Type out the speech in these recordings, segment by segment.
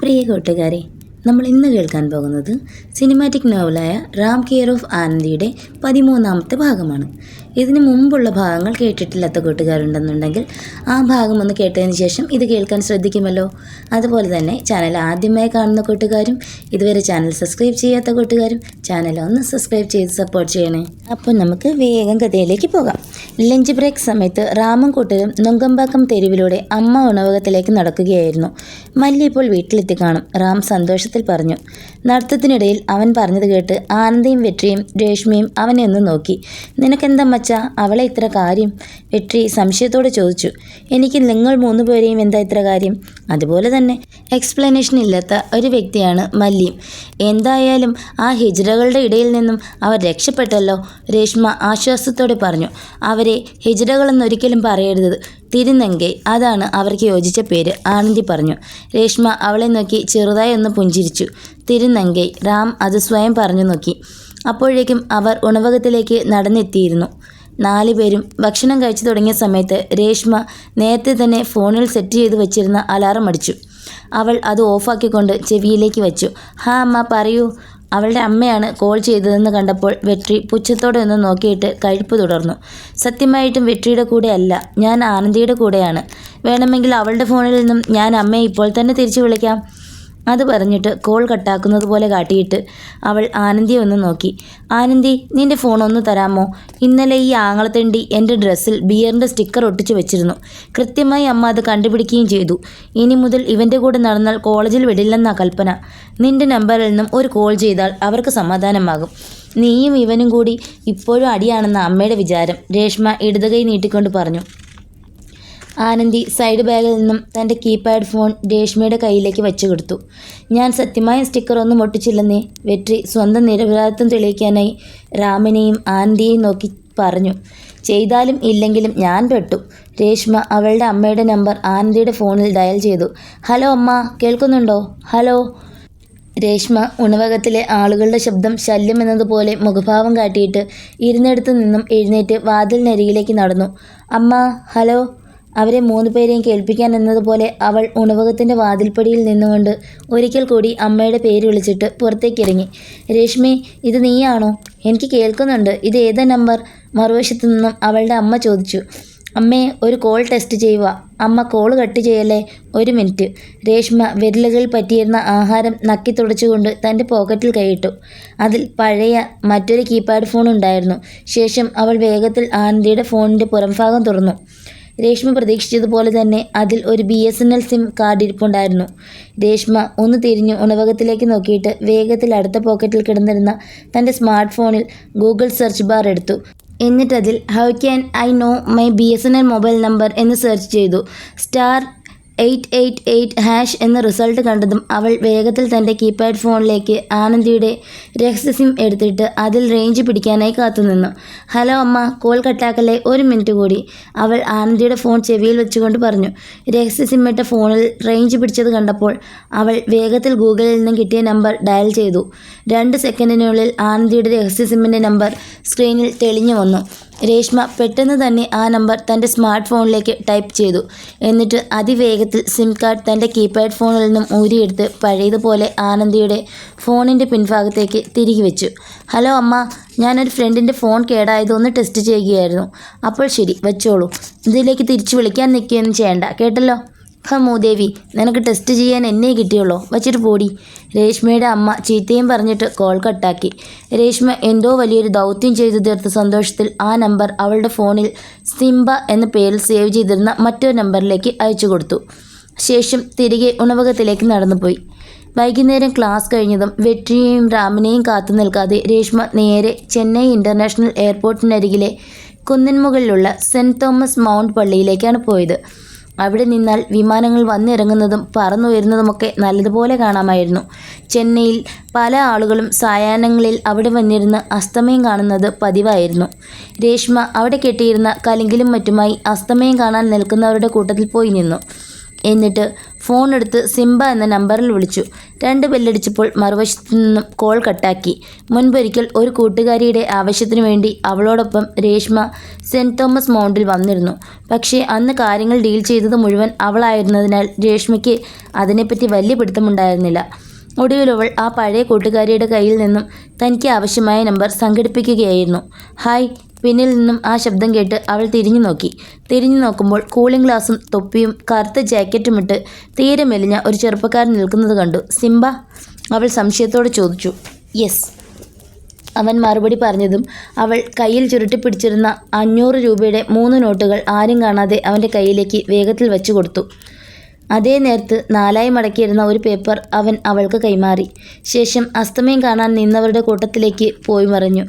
പ്രിയ കൂട്ടുകാരെ, നമ്മൾ ഇന്ന് കേൾക്കാൻ പോകുന്നത് സിനിമാറ്റിക് നോവലായ റാം കെയർ ഓഫ് ആനന്ദിയുടെ 13ാമത്തെ ഭാഗമാണ്. ഇതിനു മുമ്പുള്ള ഭാഗങ്ങൾ കേട്ടിട്ടില്ലാത്ത കൂട്ടുകാരുണ്ടെന്നുണ്ടെങ്കിൽ ആ ഭാഗം ഒന്ന് കേട്ടതിന് ശേഷം ഇത് കേൾക്കാൻ ശ്രദ്ധിക്കുമല്ലോ. അതുപോലെ തന്നെ ചാനൽ ആദ്യമായി കാണുന്ന കൂട്ടുകാരും ഇതുവരെ ചാനൽ സബ്സ്ക്രൈബ് ചെയ്യാത്ത കൂട്ടുകാരും ചാനൽ ഒന്ന് സബ്സ്ക്രൈബ് ചെയ്ത് സപ്പോർട്ട് ചെയ്യണേ. അപ്പോൾ നമുക്ക് വേഗം കഥയിലേക്ക് പോകാം. ലഞ്ച് ബ്രേക്ക് സമയത്ത് റാമും കൂട്ടരും നുങ്കമ്പാക്കം തെരുവിലൂടെ അമ്മ ഉണവകത്തിലേക്ക് നടക്കുകയായിരുന്നു. മല്ലി ഇപ്പോൾ വീട്ടിലെത്തി കാണും, റാം സന്തോഷത്തിൽ പറഞ്ഞു. നടത്തത്തിനിടയിൽ അവൻ പറഞ്ഞത് കേട്ട് ആനന്ദയും വെട്രിയും രേഷ്മയും അവനെ ഒന്ന് നോക്കി. നിനക്കെന്താ മച്ചാ അവളെ ഇത്ര കാര്യം? വെട്രി സംശയത്തോടെ ചോദിച്ചു. എനിക്ക് നിങ്ങൾ 3 പേരെയും എന്താ ഇത്ര കാര്യം? അതുപോലെ തന്നെ എക്സ്പ്ലനേഷൻ ഇല്ലാത്ത ഒരു വ്യക്തിയാണ് മല്ലിയും. എന്തായാലും ആ ഹിജ്റകളുടെ ഇടയിൽ നിന്നും അവർ രക്ഷപ്പെട്ടല്ലോ, രേഷ്മ ആശ്വാസത്തോടെ പറഞ്ഞു. അവരെ ഹിജ്റകളെന്നൊരിക്കലും പറയരുത്, തിരുനങ്കൈ, അതാണ് അവർക്ക് യോജിച്ച പേര്, ആനന്ദി പറഞ്ഞു. രേഷ്മ അവളെ നോക്കി ചെറുതായി ഒന്ന് പുഞ്ചിരിച്ചു. തിരുനങ്കൈ, റാം അത് സ്വയം പറഞ്ഞു നോക്കി. അപ്പോഴേക്കും അവർ ഉണവകത്തിലേക്ക് നടന്നെത്തിയിരുന്നു. 4 പേരും ഭക്ഷണം കഴിച്ചു തുടങ്ങിയ സമയത്ത് രേഷ്മ നേരത്തെ തന്നെ ഫോണിൽ സെറ്റ് ചെയ്ത് വെച്ചിരുന്ന അലാറം അടിച്ചു. അവൾ അത് ഓഫാക്കിക്കൊണ്ട് ചെവിയിലേക്ക് വച്ചു. ഹാ അമ്മ, പറയൂ. അവളുടെ അമ്മയാണ് കോൾ ചെയ്തതെന്ന് കണ്ടപ്പോൾ വെട്രി പുച്ഛത്തോടെ ഒന്ന് നോക്കിയിട്ട് കഴിപ്പ് തുടർന്നു. സത്യമായിട്ടും വെട്രിയുടെ കൂടെ അല്ല, ഞാൻ ആനന്ദിയുടെ കൂടെയാണ്. വേണമെങ്കിൽ അവളുടെ ഫോണിൽ നിന്നും ഞാൻ അമ്മയെ ഇപ്പോൾ തന്നെ തിരിച്ചു വിളിക്കാം. അത് പറഞ്ഞിട്ട് കോൾ കട്ടാക്കുന്നത് പോലെ കാട്ടിയിട്ട് അവൾ ആനന്ദിയെ ഒന്ന് നോക്കി. ആനന്ദി, നിൻ്റെ ഫോൺ ഒന്ന് തരാമോ? ഇന്നലെ ഈ ആങ്ങളത്തെണ്ടി എൻ്റെ ഡ്രസ്സിൽ ബിയറിൻ്റെ സ്റ്റിക്കർ ഒട്ടിച്ച് വെച്ചിരുന്നു. കൃത്യമായി അമ്മ അത് കണ്ടുപിടിക്കുകയും ചെയ്തു. ഇനി മുതൽ ഇവൻ്റെ കൂടെ നടന്നാൽ കോളേജിൽ വിടില്ലെന്നാ കൽപ്പന. നിൻ്റെ നമ്പറിൽ നിന്നും ഒരു കോൾ ചെയ്താൽ അവർക്ക് സമാധാനമാകും. നീയും ഇവനും കൂടി ഇപ്പോഴും അടിയാണെന്ന അമ്മയുടെ വിചാരം, രേഷ്മ ഇടതുകൈ നീട്ടിക്കൊണ്ട് പറഞ്ഞു. ആനന്ദി സൈഡ് ബാഗിൽ നിന്നും തൻ്റെ കീപാഡ് ഫോൺ രേഷ്മയുടെ കയ്യിലേക്ക് വെച്ചു കൊടുത്തു. ഞാൻ സത്യമായ സ്റ്റിക്കർ ഒന്നും ഒട്ടിച്ചില്ലെന്നേ, വെട്രി സ്വന്തം നിരപരാധിത്വം തെളിയിക്കാനായി റാമിനെയും ആനന്ദിയെയും നോക്കി പറഞ്ഞു. ചെയ്താലും ഇല്ലെങ്കിലും ഞാൻ പെട്ടു. രേഷ്മ അവളുടെ അമ്മയുടെ നമ്പർ ആനന്ദിയുടെ ഫോണിൽ ഡയൽ ചെയ്തു. ഹലോ അമ്മ, കേൾക്കുന്നുണ്ടോ? ഹലോ. രേഷ്മ ഉണവകത്തിലെ ആളുകളുടെ ശബ്ദം ശല്യം എന്നതുപോലെ മുഖഭാവം കാട്ടിയിട്ട് ഇരുന്നിടത്തു നിന്നും എഴുന്നേറ്റ് വാതിലിനരികിലേക്ക് നടന്നു. അമ്മ, ഹലോ. അവരെ 3 പേരെയും കേൾപ്പിക്കാൻ എന്നതുപോലെ അവൾ ഉണവകത്തിൻ്റെ വാതിൽപ്പടിയിൽ നിന്നുകൊണ്ട് ഒരിക്കൽ കൂടി അമ്മയുടെ പേര് വിളിച്ചിട്ട് പുറത്തേക്കിറങ്ങി. രേഷ്മേ, ഇത് നീയാണോ? എനിക്ക് കേൾക്കുന്നുണ്ട്. ഇത് ഏതാ നമ്പർ? മറുവശത്തു നിന്നും അവളുടെ അമ്മ ചോദിച്ചു. അമ്മേ, ഒരു കോൾ ടെസ്റ്റ് ചെയ്യുക. അമ്മ, കോൾ കട്ട് ചെയ്യല്ലേ, 1 മിനിറ്റ്. രേഷ്മ വിരലുകളിൽ പറ്റിയിരുന്ന ആഹാരം നക്കി തുടച്ചുകൊണ്ട് തൻ്റെ പോക്കറ്റിൽ കൈയിട്ടു. അതിൽ പഴയ മറ്റൊരു കീപാഡ് ഫോൺ ഉണ്ടായിരുന്നു. ശേഷം അവൾ വേഗത്തിൽ ആനന്ദിയുടെ ഫോണിൻ്റെ പുറംഭാഗം തുറന്നു. രേഷ്മ പ്രതീക്ഷിച്ചതുപോലെ തന്നെ അതിൽ ഒരു BSNL സിം കാർഡ് ഇരിപ്പുണ്ടായിരുന്നു. രേഷ്മ ഒന്ന് തിരിഞ്ഞു ഉണവകത്തിലേക്ക് നോക്കിയിട്ട് വേഗത്തിൽ അടുത്ത പോക്കറ്റിൽ കിടന്നിരുന്ന തൻ്റെ സ്മാർട്ട് ഫോണിൽ ഗൂഗിൾ സെർച്ച് ബാർ എടുത്തു. എന്നിട്ടതിൽ how can I know my BSNL mobile number എന്ന് സെർച്ച് ചെയ്തു. *888# എന്ന റിസൾട്ട് കണ്ടതും അവൾ വേഗത്തിൽ തൻ്റെ കീപാഡ് ഫോണിലേക്ക് ആനന്ദിയുടെ രഹസ്യ സിം എടുത്തിട്ട് അതിൽ റേഞ്ച് പിടിക്കാനായി കാത്തുനിന്നു. ഹലോ അമ്മ, കോൾ കട്ടാക്കല്ലേ, 1 മിനിറ്റ് കൂടി, അവൾ ആനന്ദിയുടെ ഫോൺ ചെവിയിൽ വെച്ചുകൊണ്ട് പറഞ്ഞു. രഹസ്യ സിം ഇട്ട ഫോണിൽ റേഞ്ച് പിടിച്ചത് കണ്ടപ്പോൾ അവൾ വേഗത്തിൽ ഗൂഗിളിൽ നിന്നും കിട്ടിയ നമ്പർ ഡയൽ ചെയ്തു. 2 സെക്കൻഡിനുള്ളിൽ ആനന്ദിയുടെ രഹസ്യ സിമ്മിൻ്റെ നമ്പർ സ്ക്രീനിൽ തെളിഞ്ഞു വന്നു. രേഷ്മ പെട്ടെന്ന് തന്നെ ആ നമ്പർ തൻ്റെ സ്മാർട്ട് ഫോണിലേക്ക് ടൈപ്പ് ചെയ്തു. എന്നിട്ട് അതിവേഗത്തിൽ സിം കാർഡ് തൻ്റെ കീപാഡ് ഫോണിൽ നിന്നും ഊരിയെടുത്ത് പഴയതുപോലെ ആനന്ദിയുടെ ഫോണിൻ്റെ പിൻഭാഗത്തേക്ക് തിരികെ വെച്ചു. ഹലോ അമ്മ, ഞാനൊരു ഫ്രണ്ടിൻ്റെ ഫോൺ കേടായതൊന്ന് ടെസ്റ്റ് ചെയ്യുകയായിരുന്നു. അപ്പോൾ ശരി, വെച്ചോളൂ. ഇതിലേക്ക് തിരിച്ചു വിളിക്കാൻ നിൽക്കുകയൊന്നും ചെയ്യണ്ട, കേട്ടല്ലോ. മൂദേവി, നിനക്ക് ടെസ്റ്റ് ചെയ്യാൻ എന്നെ കിട്ടിയുള്ളൂ, വച്ചിട്ട് പോടി. രേഷ്മയുടെ അമ്മ ചീത്തയും പറഞ്ഞിട്ട് കോൾ കട്ടാക്കി. രേഷ്മ എന്തോ വലിയൊരു ദൗത്യം ചെയ്തു തീർത്ത സന്തോഷത്തിൽ ആ നമ്പർ അവളുടെ ഫോണിൽ സിംബ എന്ന പേരിൽ സേവ് ചെയ്തിരുന്ന മറ്റൊരു നമ്പറിലേക്ക് അയച്ചു കൊടുത്തു. ശേഷം തിരികെ ഉണവകത്തിലേക്ക് നടന്നുപോയി. വൈകുന്നേരം ക്ലാസ് കഴിഞ്ഞതും വെട്രിയെയും റാമിനെയും കാത്തു നിൽക്കാതെ രേഷ്മ നേരെ ചെന്നൈ ഇൻ്റർനാഷണൽ എയർപോർട്ടിനരികിലെ കുന്നിൻമുകളിലുള്ള സെൻറ്റ് തോമസ് മൗണ്ട് പള്ളിയിലേക്കാണ് പോയത്. അവിടെ നിന്നാൽ വിമാനങ്ങൾ വന്നിറങ്ങുന്നതും പറന്നുയരുന്നതുമൊക്കെ നല്ലതുപോലെ കാണാമായിരുന്നു. ചെന്നൈയിൽ പല ആളുകളും സായാഹ്നങ്ങളിൽ അവിടെ വന്നിരുന്ന് അസ്തമയം കാണുന്നത് പതിവായിരുന്നു. രേഷ്മ അവിടെ കെട്ടിയിരുന്ന കലിങ്കിലും മറ്റുമായി അസ്തമയം കാണാൻ നിൽക്കുന്നവരുടെ കൂട്ടത്തിൽ പോയി നിന്നു. എന്നിട്ട് ഫോൺ എടുത്ത് സിംബ എന്ന നമ്പറിൽ വിളിച്ചു. 2 ബെല്ലടിച്ചപ്പോൾ മറുവശത്തു നിന്നും കോൾ കട്ടാക്കി. മുൻപൊരിക്കൽ ഒരു കൂട്ടുകാരിയുടെ ആവശ്യത്തിനു വേണ്ടി അവളോടൊപ്പം രേഷ്മ സെൻറ് തോമസ് മൗണ്ടിൽ വന്നിരുന്നു. പക്ഷേ അന്ന് കാര്യങ്ങൾ ഡീൽ ചെയ്തത് മുഴുവൻ അവളായിരുന്നതിനാൽ രേഷ്മയ്ക്ക് അതിനെപ്പറ്റി വലിയ പിടുത്തമുണ്ടായിരുന്നില്ല. ഒടുവിൽ അവൾ ആ പഴയ കൂട്ടുകാരിയുടെ കയ്യിൽ നിന്നും തനിക്ക് ആവശ്യമായ നമ്പർ സംഘടിപ്പിക്കുകയായിരുന്നു. ഹായ്. പിന്നിൽ നിന്നും ആ ശബ്ദം കേട്ട് അവൾ തിരിഞ്ഞു നോക്കി. തിരിഞ്ഞു നോക്കുമ്പോൾ കൂളിംഗ് ഗ്ലാസും തൊപ്പിയും കറുത്ത ജാക്കറ്റുമിട്ട് തീരെ മെലിഞ്ഞ ഒരു ചെറുപ്പക്കാരൻ നിൽക്കുന്നത് കണ്ടു. സിംബ? അവൾ സംശയത്തോടെ ചോദിച്ചു. യെസ്. അവൻ മറുപടി പറഞ്ഞതും അവൾ കയ്യിൽ ചുരുട്ടിപ്പിടിച്ചിരുന്ന 500 രൂപയുടെ 3 നോട്ടുകൾ ആരും കാണാതെ അവൻ്റെ കയ്യിലേക്ക് വേഗത്തിൽ വെച്ചു കൊടുത്തു. അതേ നേരത്ത് 4ആയി മടക്കിയിരുന്ന ഒരു പേപ്പർ അവൻ അവൾക്ക് കൈമാറി. ശേഷം അസ്തമയം കാണാൻ നിന്നവരുടെ കൂട്ടത്തിലേക്ക് പോയി മറിഞ്ഞു.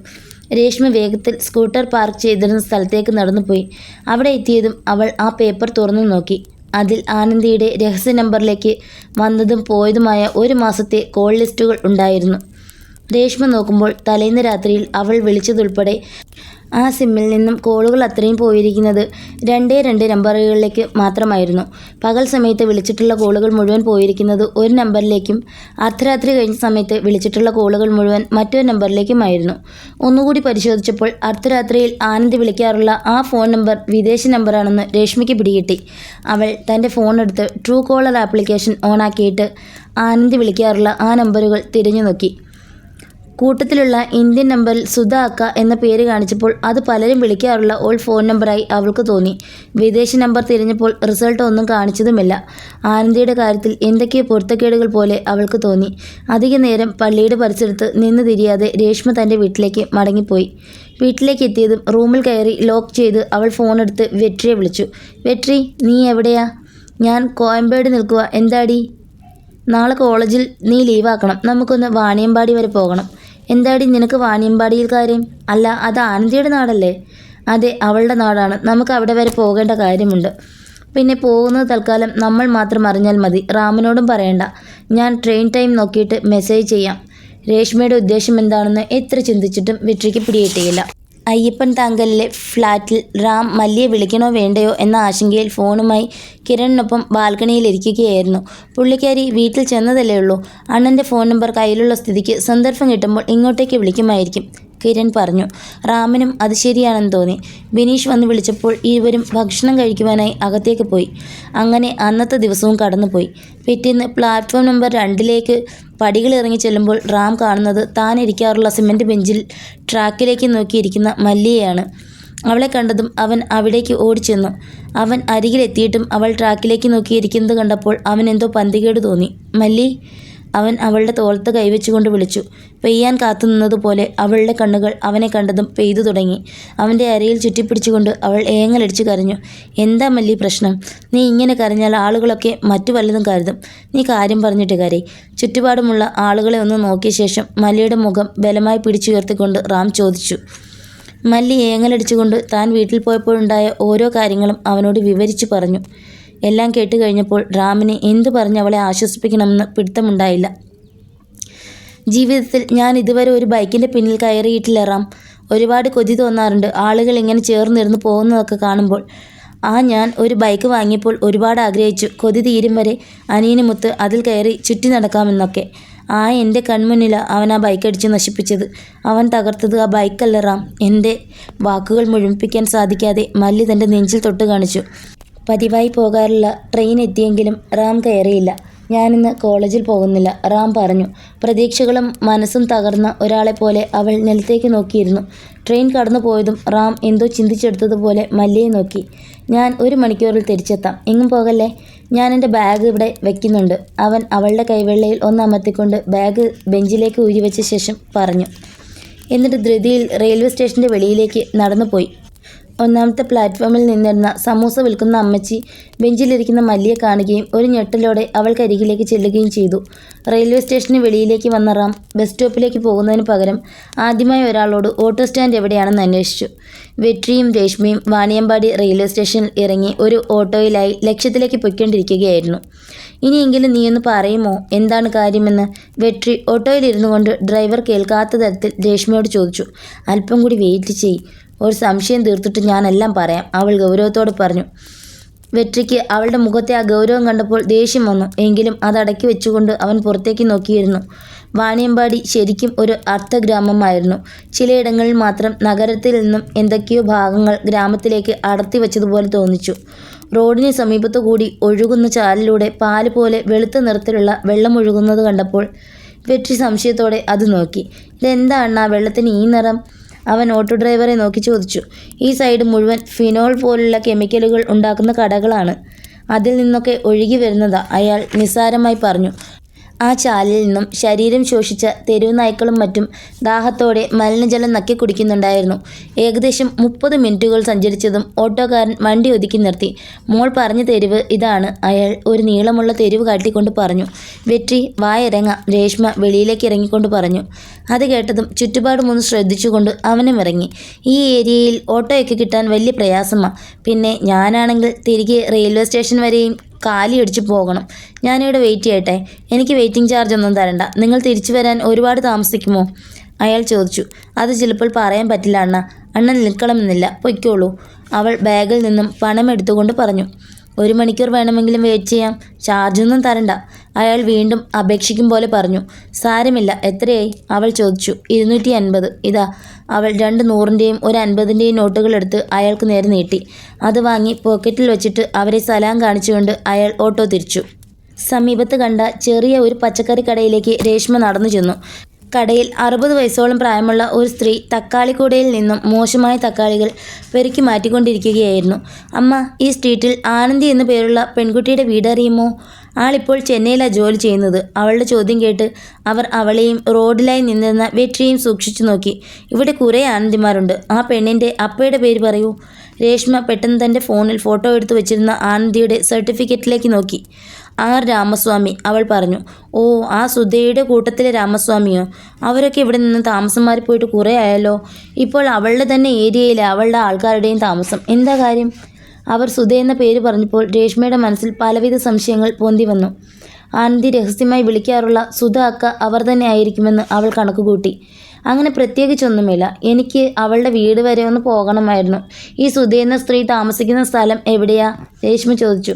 രേഷ്മ വേഗത്തിൽ സ്കൂട്ടർ പാർക്ക് ചെയ്തിരുന്ന സ്ഥലത്തേക്ക് നടന്നുപോയി. അവിടെ എത്തിയതും അവൾ ആ പേപ്പർ തുറന്നു നോക്കി. അതിൽ ആനന്ദിയുടെ രഹസ്യ നമ്പറിലേക്ക് വന്നതും പോയതുമായ 1 മാസത്തെ കോൾ ലിസ്റ്റുകൾ ഉണ്ടായിരുന്നു. രേഷ്മ നോക്കുമ്പോൾ തലേന്ന് രാത്രിയിൽ അവൾ വിളിച്ചതുൾപ്പെടെ ആ സിമ്മിൽ നിന്നും കോളുകൾ അത്രയും പോയിരിക്കുന്നത് 2 നമ്പറുകളിലേക്ക് മാത്രമായിരുന്നു. പകൽ സമയത്ത് വിളിച്ചിട്ടുള്ള കോളുകൾ മുഴുവൻ പോയിരിക്കുന്നത് ഒരു നമ്പറിലേക്കും അർദ്ധരാത്രി കഴിഞ്ഞ സമയത്ത് വിളിച്ചിട്ടുള്ള കോളുകൾ മുഴുവൻ മറ്റൊരു നമ്പറിലേക്കുമായിരുന്നു. ഒന്നുകൂടി പരിശോധിച്ചപ്പോൾ അർദ്ധരാത്രിയിൽ ആനന്ദ് വിളിക്കാറുള്ള ആ ഫോൺ നമ്പർ വിദേശ നമ്പറാണെന്ന് രേഷ്മയ്ക്ക് പിടികിട്ടി. അവൾ തൻ്റെ ഫോണെടുത്ത് ട്രൂ കോളർ ആപ്ലിക്കേഷൻ ഓണാക്കിയിട്ട് ആനന്ദ് വിളിക്കാറുള്ള ആ നമ്പറുകൾ തിരഞ്ഞു നോക്കി. കൂട്ടത്തിലുള്ള ഇന്ത്യൻ നമ്പറിൽ സുധ അക്ക എന്ന പേര് കാണിച്ചപ്പോൾ അത് പലരും വിളിക്കാറുള്ള ഓൾ ഫോൺ നമ്പറായി അവൾക്ക് തോന്നി. വിദേശ നമ്പർ തിരഞ്ഞപ്പോൾ റിസൾട്ട് ഒന്നും കാണിച്ചതുമില്ല. ആനന്ദിയുടെ കാര്യത്തിൽ എന്തൊക്കെയോ പൊരുത്തക്കേടുകൾ പോലെ അവൾക്ക് തോന്നി. അധിക നേരം പള്ളിയുടെ പരിസരത്ത് നിന്ന് തിരിയാതെ രേഷ്മ തൻ്റെ വീട്ടിലേക്ക് മടങ്ങിപ്പോയി. വീട്ടിലേക്ക് എത്തിയതും റൂമിൽ കയറി ലോക്ക് ചെയ്ത് അവൾ ഫോണെടുത്ത് വെട്രിയെ വിളിച്ചു. വെട്രി, നീ എവിടെയാ? ഞാൻ കോയമ്പേട് നിൽക്കുക. എന്താടി? നാളെ കോളേജിൽ നീ ലീവാക്കണം. നമുക്കൊന്ന് വാണിയമ്പാടി വരെ പോകണം. എന്താടി നിനക്ക് വാണിയമ്പാടിയിൽ കാര്യം? അല്ല, അത് ആനന്ദിയുടെ നാടല്ലേ? അതെ, അവളുടെ നാടാണ്. നമുക്ക് അവിടെ വരെ പോകേണ്ട കാര്യമുണ്ട്. പിന്നെ പോകുന്നത് തൽക്കാലം നമ്മൾ മാത്രം അറിഞ്ഞാൽ മതി. റാമിനോടും പറയണ്ട. ഞാൻ ട്രെയിൻ ടൈം നോക്കിയിട്ട് മെസ്സേജ് ചെയ്യാം. രേഷ്മയുടെ ഉദ്ദേശം എന്താണെന്ന് എത്ര ചിന്തിച്ചിട്ടും വെട്രിക്ക് പിടികിട്ടിയില്ല. അയ്യപ്പൻ താങ്കലിലെ ഫ്ലാറ്റിൽ റാം മല്ലിയെ വിളിക്കണോ വേണ്ടയോ എന്ന ആശങ്കയിൽ ഫോണുമായി കിരണിനൊപ്പം ബാൽക്കണിയിലിരിക്കുകയായിരുന്നു. പുള്ളിക്കാരി വീട്ടിൽ ചെന്നതല്ലേ ഉള്ളൂ. അണ്ണൻ്റെ ഫോൺ നമ്പർ കയ്യിലുള്ള സ്ഥിതിക്ക് സന്ദർഭം കിട്ടുമ്പോൾ ഇങ്ങോട്ടേക്ക് വിളിക്കുമായിരിക്കും, കിരൺ പറഞ്ഞു. റാമിനും അത് ശരിയാണെന്ന് തോന്നി. ബിനീഷ് വന്ന് വിളിച്ചപ്പോൾ ഇരുവരും ഭക്ഷണം കഴിക്കുവാനായി അകത്തേക്ക് പോയി. അങ്ങനെ അന്നത്തെ ദിവസവും കടന്നുപോയി. പിറ്റേന്ന് പ്ലാറ്റ്ഫോം നമ്പർ 2 പടികളിറങ്ങി ചെല്ലുമ്പോൾ റാം കാണുന്നത് താൻ ഇരിക്കാറുള്ള സിമൻറ്റ് ബെഞ്ചിൽ ട്രാക്കിലേക്ക് നോക്കിയിരിക്കുന്ന മല്ലിയെയാണ്. അവളെ കണ്ടതും അവൻ അവിടേക്ക് ഓടിച്ചെന്നു. അവൻ അരികിലെത്തിയിട്ടും അവൾ ട്രാക്കിലേക്ക് നോക്കിയിരിക്കുന്നത് കണ്ടപ്പോൾ അവൻ എന്തോ പന്തികേട് തോന്നി. മല്ലി, അവൻ അവളുടെ തോളത്ത് കൈവച്ചുകൊണ്ട് വിളിച്ചു. പെയ്യാൻ കാത്തുനിന്നതുപോലെ അവളുടെ കണ്ണുകൾ അവനെ കണ്ടതും പെയ്തു തുടങ്ങി. അവൻ്റെ അരയിൽ ചുറ്റിപ്പിടിച്ചുകൊണ്ട് അവൾ ഏങ്ങലടിച്ചു കരഞ്ഞു. എന്താ മല്ലി പ്രശ്നം? നീ ഇങ്ങനെ കരഞ്ഞാൽ ആളുകളൊക്കെ മറ്റു വല്ലതും കരുതും. നീ കാര്യം പറഞ്ഞിട്ട് കരയി. ചുറ്റുപാടുമുള്ള ആളുകളെ ഒന്ന് നോക്കിയ ശേഷം മല്ലിയുടെ മുഖം ബലമായി പിടിച്ചുയർത്തിക്കൊണ്ട് റാം ചോദിച്ചു. മല്ലി ഏങ്ങലടിച്ചുകൊണ്ട് താൻ വീട്ടിൽ പോയപ്പോഴുണ്ടായ ഓരോ കാര്യങ്ങളും അവനോട് വിവരിച്ചു പറഞ്ഞു. എല്ലാം കേട്ട് കഴിഞ്ഞപ്പോൾ റാമിന് എന്തു പറഞ്ഞ് അവളെ ആശ്വസിപ്പിക്കണമെന്ന് പിടുത്തമുണ്ടായില്ല. ജീവിതത്തിൽ ഞാൻ ഇതുവരെ ഒരു ബൈക്കിൻ്റെ പിന്നിൽ കയറിയിട്ടില്ല റാം. ഒരുപാട് കൊതി തോന്നാറുണ്ട് ആളുകൾ ഇങ്ങനെ ചേർന്നിരുന്ന് പോകുന്നതൊക്കെ കാണുമ്പോൾ. ഞാൻ ഒരു ബൈക്ക് വാങ്ങിയപ്പോൾ ഒരുപാട് ആഗ്രഹിച്ചു. കൊതി തീരും വരെ അനിയനുമൊത്ത് അതിൽ കയറി ചുറ്റി നടക്കാമെന്നൊക്കെ. എൻ്റെ കൺമുന്നിലാണ് അവൻ ആ ബൈക്ക് അടിച്ച് നശിപ്പിച്ചത്. അവൻ തകർത്തത് ആ ബൈക്കല്ല റാം. എൻ്റെ വാക്കുകൾ മുഴുമിപ്പിക്കാൻ സാധിക്കാതെ മല്ലി തൻ്റെ നെഞ്ചിൽ തൊട്ട് കാണിച്ചു. പതിവായി പോകാറുള്ള ട്രെയിൻ എത്തിയെങ്കിലും റാം കയറിയില്ല. ഞാനിന്ന് കോളേജിൽ പോകുന്നില്ല, റാം പറഞ്ഞു. പ്രതീക്ഷകളും മനസ്സും തകർന്ന ഒരാളെപ്പോലെ അവൾ നിലത്തേക്ക് നോക്കിയിരുന്നു. ട്രെയിൻ കടന്നു പോയതും റാം എന്തോ ചിന്തിച്ചെടുത്തതുപോലെ മല്ലിയെ നോക്കി. ഞാൻ 1 മണിക്കൂറിൽ തിരിച്ചെത്താം. എങ്ങും പോകല്ലേ. ഞാൻ എൻ്റെ ബാഗ് ഇവിടെ വയ്ക്കുന്നുണ്ട്. അവൻ അവളുടെ കൈവെള്ളയിൽ ഒന്ന് അമർത്തിക്കൊണ്ട് ബാഗ് ബെഞ്ചിലേക്ക് ഊരിവെച്ച ശേഷം പറഞ്ഞു. എന്നിട്ട് ധൃതിയിൽ റെയിൽവേ സ്റ്റേഷൻ്റെ വെളിയിലേക്ക് നടന്നുപോയി. 1ാമത്തെ പ്ലാറ്റ്ഫോമിൽ നിന്നിരുന്ന സമൂസ വിൽക്കുന്ന അമ്മച്ചി ബെഞ്ചിലിരിക്കുന്ന മല്ലിയെ കാണുകയും ഒരു ഞെട്ടലോടെ അവൾക്കരികിലേക്ക് ചെല്ലുകയും ചെയ്തു. റെയിൽവേ സ്റ്റേഷന് വെളിയിലേക്ക് വന്ന റാം ബസ് സ്റ്റോപ്പിലേക്ക് പോകുന്നതിന് പകരം ആദ്യമായി ഒരാളോട് ഓട്ടോ സ്റ്റാൻഡ് എവിടെയാണെന്ന് അന്വേഷിച്ചു. വെട്രിയും രേഷ്മയും വാണിയമ്പാടി റെയിൽവേ സ്റ്റേഷനിൽ ഇറങ്ങി ഒരു ഓട്ടോയിലായി ലക്ഷ്യത്തിലേക്ക് പൊയ്ക്കൊണ്ടിരിക്കുകയായിരുന്നു. ഇനിയെങ്കിലും നീയൊന്ന് പറയുമോ എന്താണ് കാര്യമെന്ന് വെട്രി ഓട്ടോയിലിരുന്നു കൊണ്ട് ഡ്രൈവർ കേൾക്കാത്ത തരത്തിൽ രേഷ്മയോട് ചോദിച്ചു. അല്പം കൂടി വെയിറ്റ് ചെയ്യ്, ഒരു സംശയം തീർത്തിട്ട് ഞാനെല്ലാം പറയാം, അവൾ ഗൗരവത്തോടെ പറഞ്ഞു. വെട്രിക്ക് അവളുടെ മുഖത്തെ ആ ഗൗരവം കണ്ടപ്പോൾ ദേഷ്യം വന്നു. എങ്കിലും അതടക്കി വെച്ചുകൊണ്ട് അവൻ പുറത്തേക്ക് നോക്കിയിരുന്നു. വാണിയമ്പാടി ശരിക്കും ഒരു അർത്ഥഗ്രാമമായിരുന്നു. ചിലയിടങ്ങളിൽ മാത്രം നഗരത്തിൽ നിന്നും എന്തൊക്കെയോ ഭാഗങ്ങൾ ഗ്രാമത്തിലേക്ക് അടർത്തി വെച്ചതുപോലെ തോന്നിച്ചു. റോഡിന് സമീപത്തു കൂടി ഒഴുകുന്ന ചാലിലൂടെ പാല് പോലെ വെളുത്ത നിറത്തിലുള്ള വെള്ളം ഒഴുകുന്നത് കണ്ടപ്പോൾ വെട്രി സംശയത്തോടെ അത് നോക്കി. ഇതെന്താണ് ആ വെള്ളത്തിന് ഈ നിറം? അവൻ ഓട്ടോ ഡ്രൈവറെ നോക്കി ചോദിച്ചു. ഈ സൈഡ് മുഴുവൻ ഫിനോൾ പോലുള്ള കെമിക്കലുകൾ ഉണ്ടാക്കുന്ന കടകളാണ്. അതിൽ നിന്നൊക്കെ ഒഴുകി വരുന്നതാ, അയാൾ നിസ്സാരമായി പറഞ്ഞു. ആ ചാലിൽ നിന്നും ശരീരം ശോഷിച്ച തെരുവ് നായ്ക്കളും മറ്റും ദാഹത്തോടെ മലിനജലം നക്കി കുടിക്കുന്നുണ്ടായിരുന്നു. ഏകദേശം 30 മിനിറ്റുകൾ സഞ്ചരിച്ചതും ഓട്ടോക്കാരൻ വണ്ടി ഒതുക്കി നിർത്തി. മോൾ പറഞ്ഞ തെരുവ് ഇതാണ്, അയാൾ ഒരു നീളമുള്ള തെരുവ് കാട്ടിക്കൊണ്ട് പറഞ്ഞു. വെട്രി വായിറങ്ങാം, രേഷ്മ വെളിയിലേക്ക് ഇറങ്ങിക്കൊണ്ട് പറഞ്ഞു. അത് കേട്ടതും ചുറ്റുപാടുമൊന്ന് ശ്രദ്ധിച്ചുകൊണ്ട് അവനും ഇറങ്ങി. ഈ ഏരിയയിൽ ഓട്ടോയൊക്കെ കിട്ടാൻ വലിയ പ്രയാസമാണ്. പിന്നെ ഞാനാണെങ്കിൽ തിരികെ റെയിൽവേ സ്റ്റേഷൻ വരെയും കാലിയടിച്ച് പോകണം. ഞാനിവിടെ വെയിറ്റ് ചെയ്യട്ടെ? എനിക്ക് വെയിറ്റിംഗ് ചാർജ് ഒന്നും തരണ്ട. നിങ്ങൾ തിരിച്ചു വരാൻ ഒരുപാട് താമസിക്കുമോ? അയാൾ ചോദിച്ചു. അത് ചിലപ്പോൾ പറയാൻ പറ്റില്ല അണ്ണ. അണ്ണൻ നിൽക്കണമെന്നില്ല, പൊയ്ക്കോളൂ. അവൾ ബാഗിൽ നിന്നും പണം എടുത്തുകൊണ്ട് പറഞ്ഞു. 1 മണിക്കൂർ വേണമെങ്കിലും വെയിറ്റ് ചെയ്യാം, ചാർജൊന്നും തരണ്ട. അയാൾ വീണ്ടും അപേക്ഷിക്കും പോലെ പറഞ്ഞു. സാരമില്ല, എത്രയായി? അവൾ ചോദിച്ചു. 250. ഇതാ. അവൾ 2 100-ൻ്റെയും 1 50-ൻ്റെയും നോട്ടുകൾ എടുത്ത് അയാൾക്ക് നേരെ നീട്ടി. അത് വാങ്ങി പോക്കറ്റിൽ വെച്ചിട്ട് അവരെ സലാം കാണിച്ചുകൊണ്ട് അയാൾ ഓട്ടോ തിരിച്ചു. സമീപത്ത് കണ്ട ചെറിയ ഒരു പച്ചക്കറി കടയിലേക്ക് രേഷ്മ നടന്നു ചെന്നു. കടയിൽ 60 വയസ്സോളം പ്രായമുള്ള ഒരു സ്ത്രീ തക്കാളിക്കൂടയിൽ നിന്നും മോശമായ തക്കാളികൾ പെറുക്കി മാറ്റിക്കൊണ്ടിരിക്കുകയായിരുന്നു. അമ്മ, ഈ സ്ട്രീറ്റിൽ ആനന്ദി എന്നു പേരുള്ള പെൺകുട്ടിയുടെ വീടറിയുമോ? ആളിപ്പോൾ ചെന്നൈയിലാണ് ജോലി ചെയ്യുന്നത്. അവളുടെ ചോദ്യം കേട്ട് അവർ അവളെയും റോഡിലായി നിന്നിരുന്ന വെട്രിയെയും സൂക്ഷിച്ചു നോക്കി. ഇവിടെ കുറേ ആനന്ദിമാരുണ്ട്. ആ പെണ്ണിൻ്റെ അപ്പയുടെ പേര് പറയൂ. രേഷ്മ പെട്ടെന്ന് തൻ്റെ ഫോണിൽ ഫോട്ടോ എടുത്തു വെച്ചിരുന്ന ആനന്ദിയുടെ സർട്ടിഫിക്കറ്റിലേക്ക് നോക്കി. ആർ രാമസ്വാമി, അവൾ പറഞ്ഞു. ഓ, ആ സുധയുടെ കൂട്ടത്തിലെ രാമസ്വാമിയോ? അവരൊക്കെ ഇവിടെ നിന്ന് താമസം മാറിപ്പോയിട്ട് കുറേ ആയല്ലോ. ഇപ്പോൾ അവളുടെ തന്നെ ഏരിയയിലെ അവളുടെ ആൾക്കാരുടെയും താമസം. എന്താ കാര്യം? അവർ സുധ എന്ന പേര് പറഞ്ഞപ്പോൾ രേഷ്മയുടെ മനസ്സിൽ പലവിധ സംശയങ്ങൾ പൊന്തി വന്നു. ആനന്ദി രഹസ്യമായി വിളിക്കാറുള്ള സുധ അക്ക അവർ തന്നെ ആയിരിക്കുമെന്ന് അവൾ കണക്കുകൂട്ടി. അങ്ങനെ പ്രത്യേകിച്ചൊന്നുമില്ല. എനിക്ക് അവളുടെ വീട് വരെ ഒന്ന് പോകണമായിരുന്നു. ഈ സുധ എന്ന സ്ത്രീ താമസിക്കുന്ന സ്ഥലം എവിടെയാ? രേഷ്മ ചോദിച്ചു.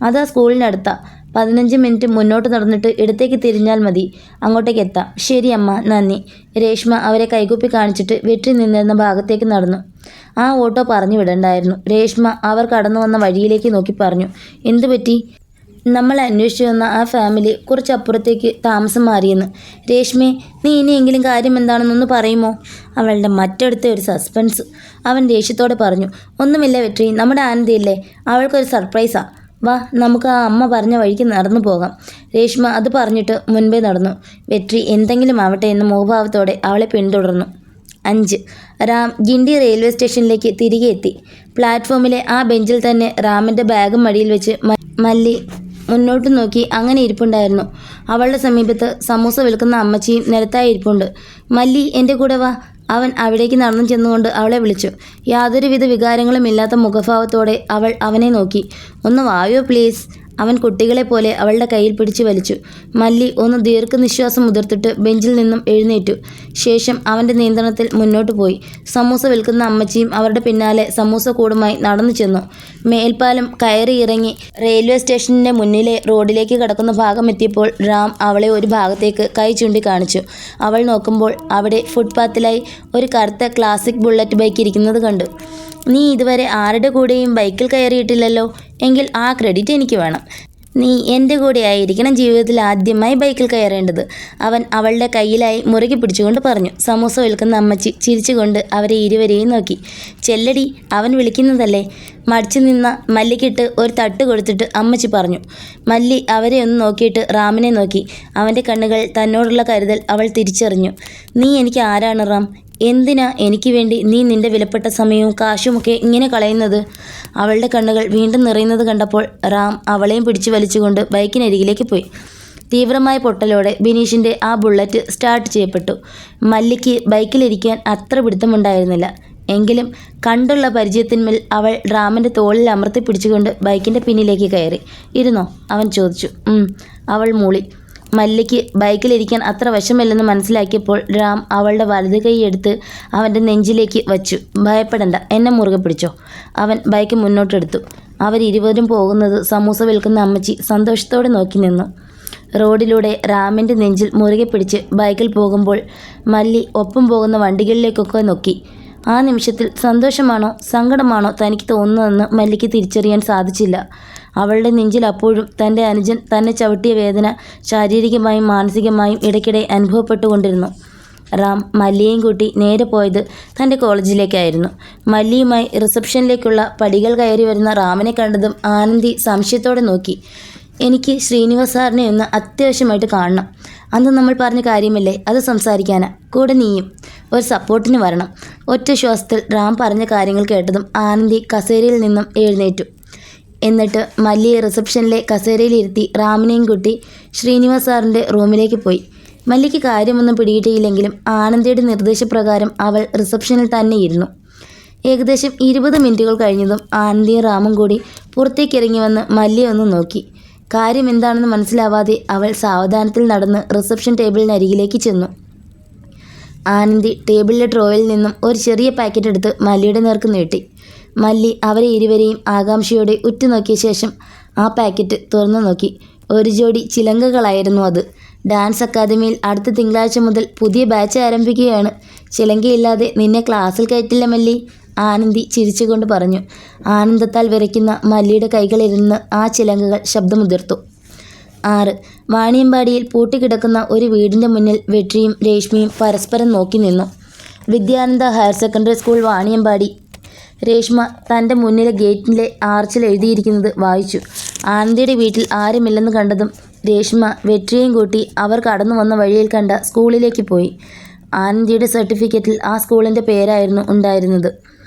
അതാ സ്കൂളിനടുത്താ. 15 മിനിറ്റ് മുന്നോട്ട് നടന്നിട്ട് ഇടത്തേക്ക് തിരിഞ്ഞാൽ മതി. അങ്ങോട്ടേക്ക് എത്താം. ശരി അമ്മ, നന്ദി. രേഷ്മ അവരെ കൈകൂപ്പി കാണിച്ചിട്ട് വെട്രി നിന്നിരുന്ന ഭാഗത്തേക്ക് നടന്നു. ആ ഓട്ടോ പറഞ്ഞു വിടണ്ടായിരുന്നു. രേഷ്മ അവർ കടന്നു വന്ന വഴിയിലേക്ക് നോക്കി പറഞ്ഞു. എന്തു പറ്റി? നമ്മൾ അന്വേഷിച്ചു വന്ന ആ ഫാമിലി കുറച്ചപ്പുറത്തേക്ക് താമസം മാറിയെന്ന്. രേഷ്മേ, നീ ഇനിയെങ്കിലും കാര്യം എന്താണെന്നൊന്ന് പറയുമോ? അവളുടെ മറ്റടുത്ത ഒരു സസ്പെൻസ്. അവൻ ദേഷ്യത്തോടെ പറഞ്ഞു. ഒന്നുമില്ല വെട്രി, നമ്മുടെ ആനന്ദിയല്ലേ, അവൾക്കൊരു സർപ്രൈസാ. വാ, നമുക്ക് ആ അമ്മ പറഞ്ഞ വഴിക്ക് നടന്നു പോകാം. രേഷ്മ അത് പറഞ്ഞിട്ട് മുൻപേ നടന്നു. വെട്രി എന്തെങ്കിലും ആവട്ടെ എന്ന മുഖഭാവത്തോടെ അവളെ പിന്തുടർന്നു. 5. റാം ഗിണ്ടി റെയിൽവേ സ്റ്റേഷനിലേക്ക് തിരികെ എത്തി. പ്ലാറ്റ്ഫോമിലെ ആ ബെഞ്ചിൽ തന്നെ റാമിൻ്റെ ബാഗും മടിയിൽ വെച്ച് മല്ലി മുന്നോട്ട് നോക്കി അങ്ങനെ ഇരിപ്പുണ്ടായിരുന്നു. അവളുടെ സമീപത്ത് സമൂസ വിൽക്കുന്ന അമ്മച്ചിയും നിരത്തായി ഇരിപ്പുണ്ട്. മല്ലി, എൻ്റെ കൂടെ വാ. അവൻ അവിടേക്ക് നടന്നു ചെന്നുകൊണ്ട് അവളെ വിളിച്ചു. യാതൊരുവിധ വികാരങ്ങളും ഇല്ലാത്ത മുഖഭാവത്തോടെ അവൾ അവനെ നോക്കി. ഒന്ന് വായോ പ്ലീസ്. അവൻ കുട്ടികളെ പോലെ അവളുടെ കയ്യിൽ പിടിച്ചു വലിച്ചു. മല്ലി ഒന്ന് ദീർഘനിശ്വാസം മുതിർത്തിട്ട് ബെഞ്ചിൽ നിന്നും എഴുന്നേറ്റു. ശേഷം അവൻ്റെ നിയന്ത്രണത്തിൽ മുന്നോട്ട് പോയി. സമൂസ വിൽക്കുന്ന അമ്മച്ചിയും അവരുടെ പിന്നാലെ സമൂസ കൂടുമായി നടന്നു ചെന്നു. മേൽപ്പാലം കയറി ഇറങ്ങി റെയിൽവേ സ്റ്റേഷനിൻ്റെ മുന്നിലെ റോഡിലേക്ക് കടക്കുന്ന ഭാഗം എത്തിയപ്പോൾ റാം അവളെ ഒരു ഭാഗത്തേക്ക് കൈ ചൂണ്ടിക്കാണിച്ചു. അവൾ നോക്കുമ്പോൾ അവിടെ ഫുട്പാത്തിലായി ഒരു കറുത്ത ക്ലാസിക് ബുള്ളറ്റ് ബൈക്ക് ഇരിക്കുന്നത് കണ്ടു. നീ ഇതുവരെ ആരുടെ കൂടെയും ബൈക്കിൽ കയറിയിട്ടില്ലല്ലോ. എങ്കിൽ ആ ക്രെഡിറ്റ് എനിക്ക് വേണം. നീ എൻ്റെ കൂടെ ആയിരിക്കണം ജീവിതത്തിൽ ആദ്യമായി ബൈക്കിൽ കയറേണ്ടത്. അവൻ അവളുടെ കയ്യിലായി മുറുകെ പിടിച്ചുകൊണ്ട് പറഞ്ഞു. സമൂസ വിൽക്കുന്ന അമ്മച്ചി ചിരിച്ചുകൊണ്ട് അവരെ ഇരുവരെയും നോക്കി. ചെല്ലടി, അവൻ വിളിക്കുന്നതല്ലേ. മടിച്ചു നിന്ന മല്ലിക്കിട്ട് ഒരു തട്ട് കൊടുത്തിട്ട് അമ്മച്ചി പറഞ്ഞു. മല്ലി അവരെ ഒന്ന് നോക്കിയിട്ട് റാമിനെ നോക്കി. അവൻ്റെ കണ്ണുകൾ തന്നോടുള്ള കരുതൽ അവൾ തിരിച്ചറിഞ്ഞു. നീ എനിക്ക് ആരാണ് റാം? എന്തിനാ എനിക്ക് വേണ്ടി നീ നിൻ്റെ വിലപ്പെട്ട സമയവും കാശുമൊക്കെ ഇങ്ങനെ കളയുന്നത്? അവളുടെ കണ്ണുകൾ വീണ്ടും നിറയുന്നത് കണ്ടപ്പോൾ റാം അവളെയും പിടിച്ചു വലിച്ചുകൊണ്ട് ബൈക്കിനരികിലേക്ക് പോയി. തീവ്രമായ പൊട്ടലോടെ ബിനീഷിൻ്റെ ആ ബുള്ളറ്റ് സ്റ്റാർട്ട് ചെയ്യപ്പെട്ടു. മല്ലിക്ക് ബൈക്കിലിരിക്കാൻ അത്ര പിടുത്തമുണ്ടായിരുന്നില്ല. എങ്കിലും കണ്ടുള്ള പരിചയത്തിന്മേൽ അവൾ റാമിൻ്റെ തോളിൽ അമർത്തി പിടിച്ചുകൊണ്ട് ബൈക്കിൻ്റെ പിന്നിലേക്ക് കയറി. ഇരുന്നോ? അവൻ ചോദിച്ചു. അവൾ മൂളി. മല്ലിക്ക് ബൈക്കിലിരിക്കാൻ അത്ര വശമില്ലെന്ന് മനസ്സിലാക്കിയപ്പോൾ റാം അവളുടെ വലത് കൈ എടുത്ത് അവൻ്റെ നെഞ്ചിലേക്ക് വച്ചു. ഭയപ്പെടണ്ട, എന്നെ മുറുകെ പിടിച്ചോ. അവൻ ബൈക്ക് മുന്നോട്ടെടുത്തു. അവരിരുവരും പോകുന്നത് സമൂസ വിൽക്കുന്ന അമ്മച്ചി സന്തോഷത്തോടെ നോക്കി നിന്നു. റോഡിലൂടെ റാമിൻ്റെ നെഞ്ചിൽ മുറുകെ പിടിച്ച് ബൈക്കിൽ പോകുമ്പോൾ മല്ലി ഒപ്പം പോകുന്ന വണ്ടികളിലേക്കൊക്കെ നോക്കി. ആ നിമിഷത്തിൽ സന്തോഷമാണോ സങ്കടമാണോ തനിക്ക് തോന്നുന്നതെന്ന് മല്ലിക്ക് തിരിച്ചറിയാൻ സാധിച്ചില്ല. അവളുടെ നെഞ്ചിൽ അപ്പോഴും തൻ്റെ അനുജൻ തന്നെ ചവിട്ടിയ വേദന ശാരീരികമായും മാനസികമായും ഇടയ്ക്കിടെ അനുഭവപ്പെട്ടുകൊണ്ടിരുന്നു. റാം മല്ലിയെയും കൂട്ടി നേരെ പോയത് തൻ്റെ കോളേജിലേക്കായിരുന്നു. മല്ലിയുമായി റിസപ്ഷനിലേക്കുള്ള പടികൾ കയറി വരുന്ന റാമിനെ കണ്ടതും ആനന്ദി സംശയത്തോടെ നോക്കി. എനിക്ക് ശ്രീനിവാസ് സാറിനെ ഒന്ന് അത്യാവശ്യമായിട്ട് കാണണം. അന്ന് നമ്മൾ പറഞ്ഞ കാര്യമല്ലേ, അത് സംസാരിക്കാനാ. കൂടെ നീയും ഒരു സപ്പോർട്ടിന് വരണം. ഒറ്റ ശ്വാസത്തിൽ റാം പറഞ്ഞ കാര്യങ്ങൾ കേട്ടതും ആനന്ദി കസേരയിൽ നിന്നും എഴുന്നേറ്റു. എന്നിട്ട് മല്ലിയെ റിസപ്ഷനിലെ കസേരയിലിരുത്തി റാമിനെയും കൂട്ടി ശ്രീനിവാസ് സാറിൻ്റെ റൂമിലേക്ക് പോയി. മല്ലിക്ക് കാര്യമൊന്നും പിടികിട്ടിയില്ലെങ്കിലും ആനന്ദിയുടെ നിർദ്ദേശപ്രകാരം അവൾ റിസപ്ഷനിൽ തന്നെ ഇരുന്നു. ഏകദേശം 20 മിനിറ്റുകൾ കഴിഞ്ഞതും ആനന്ദിയും റാമും കൂടി പുറത്തേക്കിറങ്ങി വന്ന് മല്ലിയെ ഒന്ന് നോക്കി. കാര്യം എന്താണെന്ന് മനസ്സിലാവാതെ അവൾ സാവധാനത്തിൽ നടന്ന് റിസപ്ഷൻ ടേബിളിനരികിലേക്ക് ചെന്നു. ആനന്ദി ടേബിളിലെ ഡ്രോയിൽ നിന്നും ഒരു ചെറിയ പാക്കറ്റ് എടുത്ത് മല്ലിയുടെ നേർക്ക് നീട്ടി. മല്ലി അവരെ ഇരുവരെയും ആകാംക്ഷയോടെ ഉറ്റുനോക്കിയ ശേഷം ആ പാക്കറ്റ് തുറന്നു നോക്കി. ഒരു ജോഡി ചിലങ്കകളായിരുന്നു അത്. ഡാൻസ് അക്കാദമിയിൽ അടുത്ത തിങ്കളാഴ്ച മുതൽ പുതിയ ബാച്ച് ആരംഭിക്കുകയാണ്. ചിലങ്കയില്ലാതെ നിന്നെ ക്ലാസ്സിൽ കയറ്റില്ല മല്ലി, ആനന്ദി ചിരിച്ചുകൊണ്ട് പറഞ്ഞു. ആനന്ദത്താൽ വിറയ്ക്കുന്ന മല്ലിയുടെ കൈകളിലിരുന്ന് ആ ചിലങ്കകൾ ശബ്ദമുതിർത്തു. 6. വാണിയമ്പാടിയിൽ പൂട്ടിക്കിടക്കുന്ന ഒരു വീടിൻ്റെ മുന്നിൽ വെട്രിയും രേഷ്മയും പരസ്പരം നോക്കി നിന്നു. Vidyananda higher secondary school, Vaniyambadi. Reshma തൻ്റെ മുന്നിലെ ഗേറ്റിലെ ആർച്ചിൽ എഴുതിയിരിക്കുന്നത് വായിച്ചു. ആനന്ദിയുടെ വീട്ടിൽ ആരുമില്ലെന്ന് കണ്ടതും രേഷ്മ വെട്രിയെയും കൂട്ടി അവർ കടന്നു വന്ന വഴിയിൽ കണ്ട സ്കൂളിലേക്ക് പോയി. ആനന്ദിയുടെ സർട്ടിഫിക്കറ്റിൽ ആ സ്കൂളിൻ്റെ പേരായിരുന്നു ഉണ്ടായിരുന്നത്.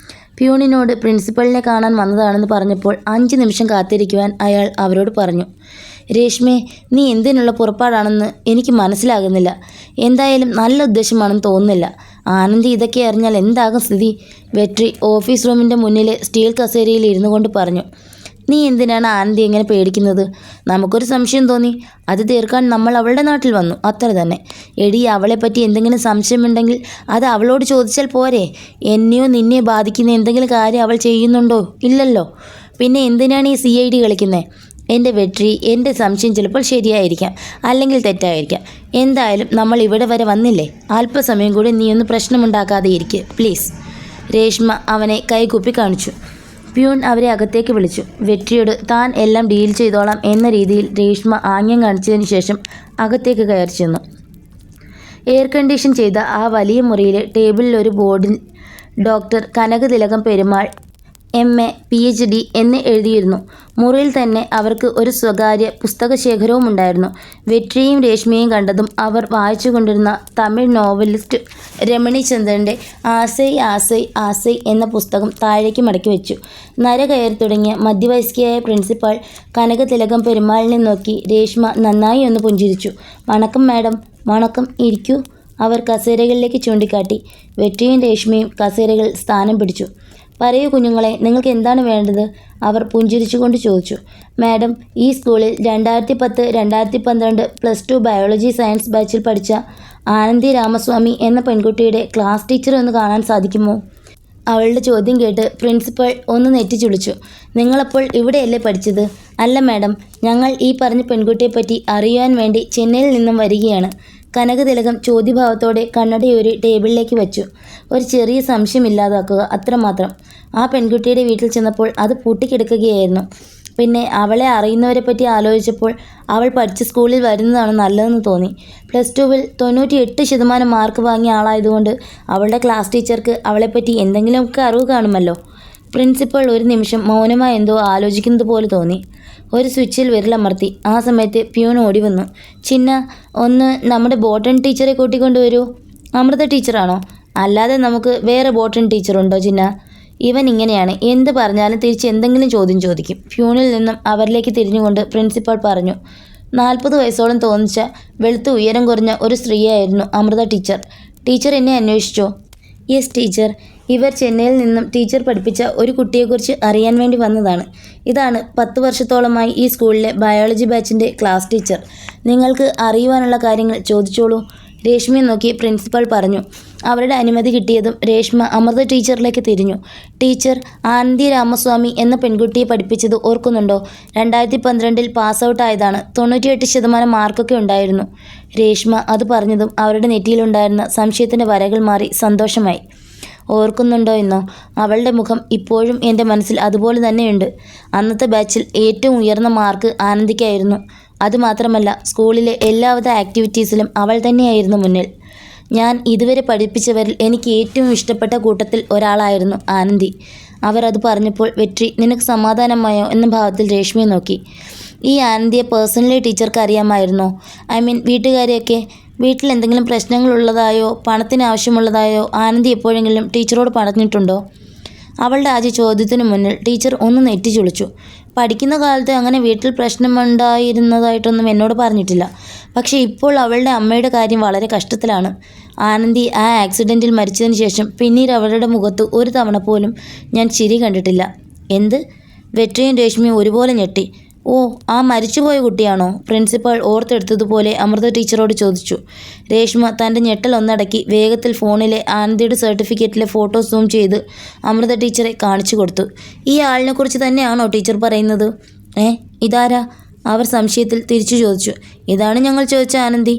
പ്യൂണിനോട് പ്രിൻസിപ്പളിനെ കാണാൻ വന്നതാണെന്ന് പറഞ്ഞപ്പോൾ 5 നിമിഷം കാത്തിരിക്കുവാൻ അയാൾ അവരോട് പറഞ്ഞു. രേഷ്മേ, നീ എന്തിനുള്ള പുറപ്പാടാണെന്ന് എനിക്ക് മനസ്സിലാകുന്നില്ല. എന്തായാലും നല്ല ഉദ്ദേശമാണെന്ന് തോന്നുന്നില്ല. ആനന്ദി ഇതൊക്കെ അറിഞ്ഞാൽ എന്താകും സ്ഥിതി? വെട്രി ഓഫീസ് റൂമിൻ്റെ മുന്നിലെ സ്റ്റീൽ കസേരയിൽ ഇരുന്നു കൊണ്ട് പറഞ്ഞു. നീ എന്തിനാണ് ആനന്ദി എങ്ങനെ പേടിക്കുന്നത്? നമുക്കൊരു സംശയം തോന്നി, അത് തീർക്കാൻ നമ്മൾ അവളുടെ നാട്ടിൽ വന്നു, അത്ര തന്നെ. എടി, അവളെപ്പറ്റി എന്തെങ്കിലും സംശയമുണ്ടെങ്കിൽ അത് അവളോട് ചോദിച്ചാൽ പോരെ? എന്നെയോ നിന്നെയോ ബാധിക്കുന്ന എന്തെങ്കിലും കാര്യം അവൾ ചെയ്യുന്നുണ്ടോ? ഇല്ലല്ലോ. പിന്നെ എന്തിനാണ് ഈ CID കളിക്കുന്നത്? എൻ്റെ വെട്രി, എൻ്റെ സംശയം ചിലപ്പോൾ ശരിയായിരിക്കാം, അല്ലെങ്കിൽ തെറ്റായിരിക്കാം. എന്തായാലും നമ്മൾ ഇവിടെ വരെ വന്നില്ലേ, അല്പസമയം കൂടി നീ ഒന്ന് പ്രശ്നമുണ്ടാക്കാതെ ഇരിക്കുക പ്ലീസ്. രേഷ്മ അവനെ കൈകൂപ്പി കാണിച്ചു. പ്യൂൺ അവരെ അകത്തേക്ക് വിളിച്ചു. വെട്രിയോട് താൻ എല്ലാം ഡീൽ ചെയ്തോളാം എന്ന രീതിയിൽ രേഷ്മ ആംഗ്യം കാണിച്ചതിന് ശേഷം അകത്തേക്ക് കയറി ചെന്നു. എയർ കണ്ടീഷൻ ചെയ്ത ആ വലിയ മുറിയിലെ ടേബിളിൽ ഒരു ബോർഡിൽ ഡോക്ടർ കനകതിലകം പെരുമാൾ MA PhD എന്ന് എഴുതിയിരുന്നു. മുറിയിൽ തന്നെ അവർക്ക് ഒരു സ്വകാര്യ പുസ്തകശേഖരവും ഉണ്ടായിരുന്നു. വെട്രിയും രേഷ്മയും കണ്ടതും അവർ വായിച്ചുകൊണ്ടിരുന്ന തമിഴ് നോവലിസ്റ്റ് രമണിചന്ദ്രൻ്റെ ആസൈ ആസൈ ആസൈ എന്ന പുസ്തകം താഴേക്ക് മടക്കി വെച്ചു. നര കയറി തുടങ്ങിയ മധ്യവയസ്കയായ പ്രിൻസിപ്പാൾ കനകതിലകം പെരുമാളിനെ നോക്കി രേഷ്മ നന്നായി ഒന്ന് പുഞ്ചിരിച്ചു. വണക്കം മാഡം. വണക്കം, ഇരിക്കൂ. അവർ കസേരകളിലേക്ക് ചൂണ്ടിക്കാട്ടി. വെട്രിയും രേഷ്മയും കസേരകൾ സ്ഥാനം പിടിച്ചു. പറയൂ കുഞ്ഞുങ്ങളെ, നിങ്ങൾക്ക് എന്താണ് വേണ്ടത്? അവർ പുഞ്ചിരിച്ചുകൊണ്ട് ചോദിച്ചു. മാഡം, ഈ സ്കൂളിൽ 2010-2012 +2 ബയോളജി സയൻസ് ബാച്ചിൽ പഠിച്ച ആനന്ദി രാമസ്വാമി എന്ന പെൺകുട്ടിയുടെ ക്ലാസ് ടീച്ചർ ഒന്ന് കാണാൻ സാധിക്കുമോ? അവളുടെ ചോദ്യം കേട്ട് പ്രിൻസിപ്പൽ ഒന്ന് നെറ്റിച്ചുളിച്ചു. നിങ്ങളപ്പോൾ ഇവിടെയല്ലേ പഠിച്ചത്? അല്ല മാഡം, ഞങ്ങൾ ഈ പറഞ്ഞ പെൺകുട്ടിയെപ്പറ്റി അറിയാൻ വേണ്ടി ചെന്നൈയിൽ നിന്നും വരികയാണ്. കനകതിലകം ചോദ്യഭാവത്തോടെ കണ്ണടയൊരു ടേബിളിലേക്ക് വെച്ചു. ഒരു ചെറിയ സംശയം ഇല്ലാതാക്കുക, അത്രമാത്രം. ആ പെൺകുട്ടിയുടെ വീട്ടിൽ ചെന്നപ്പോൾ അത് പൂട്ടിക്കിടക്കുകയായിരുന്നു. പിന്നെ അവളെ അറിയുന്നവരെപ്പറ്റി ആലോചിച്ചപ്പോൾ അവൾ പഠിച്ച സ്കൂളിൽ വരുന്നതാണ് നല്ലതെന്ന് തോന്നി. +2-ൽ 98% മാർക്ക് വാങ്ങിയ ആളായതുകൊണ്ട് അവളുടെ ക്ലാസ് ടീച്ചർക്ക് അവളെപ്പറ്റി എന്തെങ്കിലുമൊക്കെ അറിവ് കാണുമല്ലോ. പ്രിൻസിപ്പൾ ഒരു നിമിഷം മൗനമായി എന്തോ ആലോചിക്കുന്നത് പോലെ തോന്നി. ഒരു സ്വിച്ചിൽ വിരലമർത്തി. ആ സമയത്ത് പ്യൂൺ ഓടി വന്നു. ചിന്ന, ഒന്ന് നമ്മുടെ ബോട്ടൺ ടീച്ചറെ കൂട്ടിക്കൊണ്ടുവരൂ. അമൃത ടീച്ചറാണോ? അല്ലാതെ നമുക്ക് വേറെ ബോട്ടൺ ടീച്ചറുണ്ടോ ചിന്ന? ഇവൻ ഇങ്ങനെയാണ്, എന്ത് പറഞ്ഞാലും തിരിച്ച് എന്തെങ്കിലും ചോദ്യം ചോദിക്കും. പ്യൂണിൽ നിന്നും അവരിലേക്ക് തിരിഞ്ഞുകൊണ്ട് പ്രിൻസിപ്പൾ പറഞ്ഞു. 40 വയസ്സോളം തോന്നിച്ച വെളുത്ത് ഉയരം കുറഞ്ഞ ഒരു സ്ത്രീയായിരുന്നു അമൃത ടീച്ചർ. ടീച്ചർ എന്നെ അന്വേഷിച്ചോ? Yes teacher. ഇവർ ചെന്നൈയിൽ നിന്നും ടീച്ചർ പഠിപ്പിച്ച ഒരു കുട്ടിയെക്കുറിച്ച് അറിയാൻ വേണ്ടി വന്നതാണ്. ഇതാണ് 10 വർഷത്തോളമായി ഈ സ്കൂളിലെ ബയോളജി ബാച്ചിൻ്റെ ക്ലാസ് ടീച്ചർ. നിങ്ങൾക്ക് അറിയുവാനുള്ള കാര്യങ്ങൾ ചോദിച്ചോളൂ. രേഷ്മയെ നോക്കി പ്രിൻസിപ്പൽ പറഞ്ഞു. അവരുടെ അനുമതി കിട്ടിയതും രേഷ്മ അമൃത ടീച്ചറിലേക്ക് തിരിഞ്ഞു. ടീച്ചർ, ആനന്ദി രാമസ്വാമി എന്ന പെൺകുട്ടിയെ പഠിപ്പിച്ചത് ഓർക്കുന്നുണ്ടോ? 2012 പാസ് ഔട്ട് ആയതാണ്. 98% മാർക്കൊക്കെ ഉണ്ടായിരുന്നു. രേഷ്മ അത് പറഞ്ഞതും അവരുടെ നെറ്റിയിലുണ്ടായിരുന്ന സംശയത്തിൻ്റെ വരകൾ മാറി സന്തോഷമായി. ഓർക്കുന്നുണ്ടോ എന്നോ? അവളുടെ മുഖം ഇപ്പോഴും എൻ്റെ മനസ്സിൽ അതുപോലെ തന്നെയുണ്ട്. അന്നത്തെ ബാച്ചിൽ ഏറ്റവും ഉയർന്ന മാർക്ക് ആനന്ദിക്കായിരുന്നു. അതുമാത്രമല്ല, സ്കൂളിലെ എല്ലാവിധ ആക്ടിവിറ്റീസിലും അവൾ തന്നെയായിരുന്നു മുന്നിൽ. ഞാൻ ഇതുവരെ പഠിപ്പിച്ചവരിൽ എനിക്ക് ഏറ്റവും ഇഷ്ടപ്പെട്ട കൂട്ടത്തിൽ ഒരാളായിരുന്നു ആനന്ദി. അവർ അത് പറഞ്ഞപ്പോൾ വെട്രി നിനക്ക് സമാധാനമായോ എന്ന ഭാവത്തിൽ രേഷ്മയെ നോക്കി. ഈ ആനന്ദിയെ പേഴ്സണലി ടീച്ചർക്ക് അറിയാമായിരുന്നോ? I mean വീട്ടുകാരെയൊക്കെ. വീട്ടിൽ എന്തെങ്കിലും പ്രശ്നങ്ങളുള്ളതായോ പണത്തിന് ആവശ്യമുള്ളതായോ ആനന്ദി എപ്പോഴെങ്കിലും ടീച്ചറോട് പറഞ്ഞിട്ടുണ്ടോ? അവളുടെ ആദ്യ ചോദ്യത്തിന് മുന്നിൽ ടീച്ചർ ഒന്ന് നെറ്റിച്ചുളിച്ചു. പഠിക്കുന്ന കാലത്ത് അങ്ങനെ വീട്ടിൽ പ്രശ്നമുണ്ടായിരുന്നതായിട്ടൊന്നും എന്നോട് പറഞ്ഞിട്ടില്ല. പക്ഷേ ഇപ്പോൾ അവളുടെ അമ്മയുടെ കാര്യം വളരെ കഷ്ടത്തിലാണ്. ആനന്ദി ആ ആക്സിഡൻറ്റിൽ മരിച്ചതിന് ശേഷം പിന്നീട് അവളുടെ മുഖത്ത് ഒരു തവണ പോലും ഞാൻ ചിരി കണ്ടിട്ടില്ല. എന്ത്? വെട്രിയും രേഷ്മയും ഒരുപോലെ ഞെട്ടി. ഓ, ആ മരിച്ചുപോയ കുട്ടിയാണോ? പ്രിൻസിപ്പൽ ഓർത്തെടുത്തതുപോലെ അമൃത ടീച്ചറോട് ചോദിച്ചു. രേഷ്മ തൻ്റെ ഞെട്ടൽ ഒന്നടക്കി വേഗത്തിൽ ഫോണിലെ ആനന്ദിയുടെ സർട്ടിഫിക്കറ്റിലെ ഫോട്ടോ സൂം ചെയ്ത് അമൃത ടീച്ചറെ കാണിച്ചു കൊടുത്തു. ഈ ആളിനെക്കുറിച്ച് തന്നെയാണോ ടീച്ചർ പറയുന്നത്? ഇതാരാ? അവർ സംശയത്തിൽ തിരിച്ചു ചോദിച്ചു. ഇതാണ് ഞങ്ങൾ ചോദിച്ച ആനന്ദി.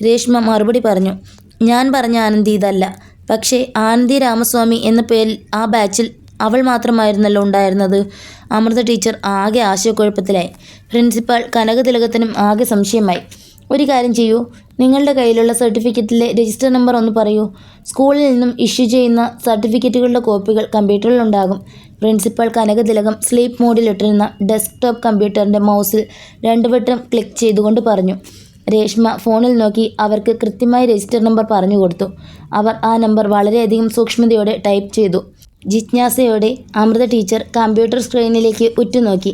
രേഷ്മ മറുപടി പറഞ്ഞു. ഞാൻ പറഞ്ഞ ആനന്ദി ഇതല്ല. പക്ഷേ ആനന്ദി രാമസ്വാമി എന്ന പേരിൽ ആ ബാച്ചിൽ അവൾ മാത്രമായിരുന്നല്ലോ ഉണ്ടായിരുന്നത്. അമൃത ടീച്ചർ ആകെ ആശയക്കുഴപ്പത്തിലായി. പ്രിൻസിപ്പാൾ കനകതിലകത്തിനും ആകെ സംശയമായി. ഒരു കാര്യം ചെയ്യൂ, നിങ്ങളുടെ കയ്യിലുള്ള സർട്ടിഫിക്കറ്റിലെ രജിസ്റ്റർ നമ്പർ ഒന്ന് പറയൂ. സ്കൂളിൽ നിന്നും ഇഷ്യൂ ചെയ്യുന്ന സർട്ടിഫിക്കറ്റുകളുടെ കോപ്പികൾ കമ്പ്യൂട്ടറിലുണ്ടാകും. പ്രിൻസിപ്പൽ കനകതിലകം സ്ലീപ്പ് മോഡിലിട്ടിരുന്ന ഡെസ്ക്ടോപ്പ് കമ്പ്യൂട്ടറിൻ്റെ മൗസിൽ 2 വട്ടം ക്ലിക്ക് ചെയ്തുകൊണ്ട് പറഞ്ഞു. രേഷ്മ ഫോണിൽ നോക്കി അവർക്ക് കൃത്യമായി രജിസ്റ്റർ നമ്പർ പറഞ്ഞു കൊടുത്തു. അവർ ആ നമ്പർ വളരെയധികം സൂക്ഷ്മതയോടെ ടൈപ്പ് ചെയ്തു. ജിജ്ഞാസയോടെ അമൃത ടീച്ചർ കമ്പ്യൂട്ടർ സ്ക്രീനിലേക്ക് ഉറ്റുനോക്കി.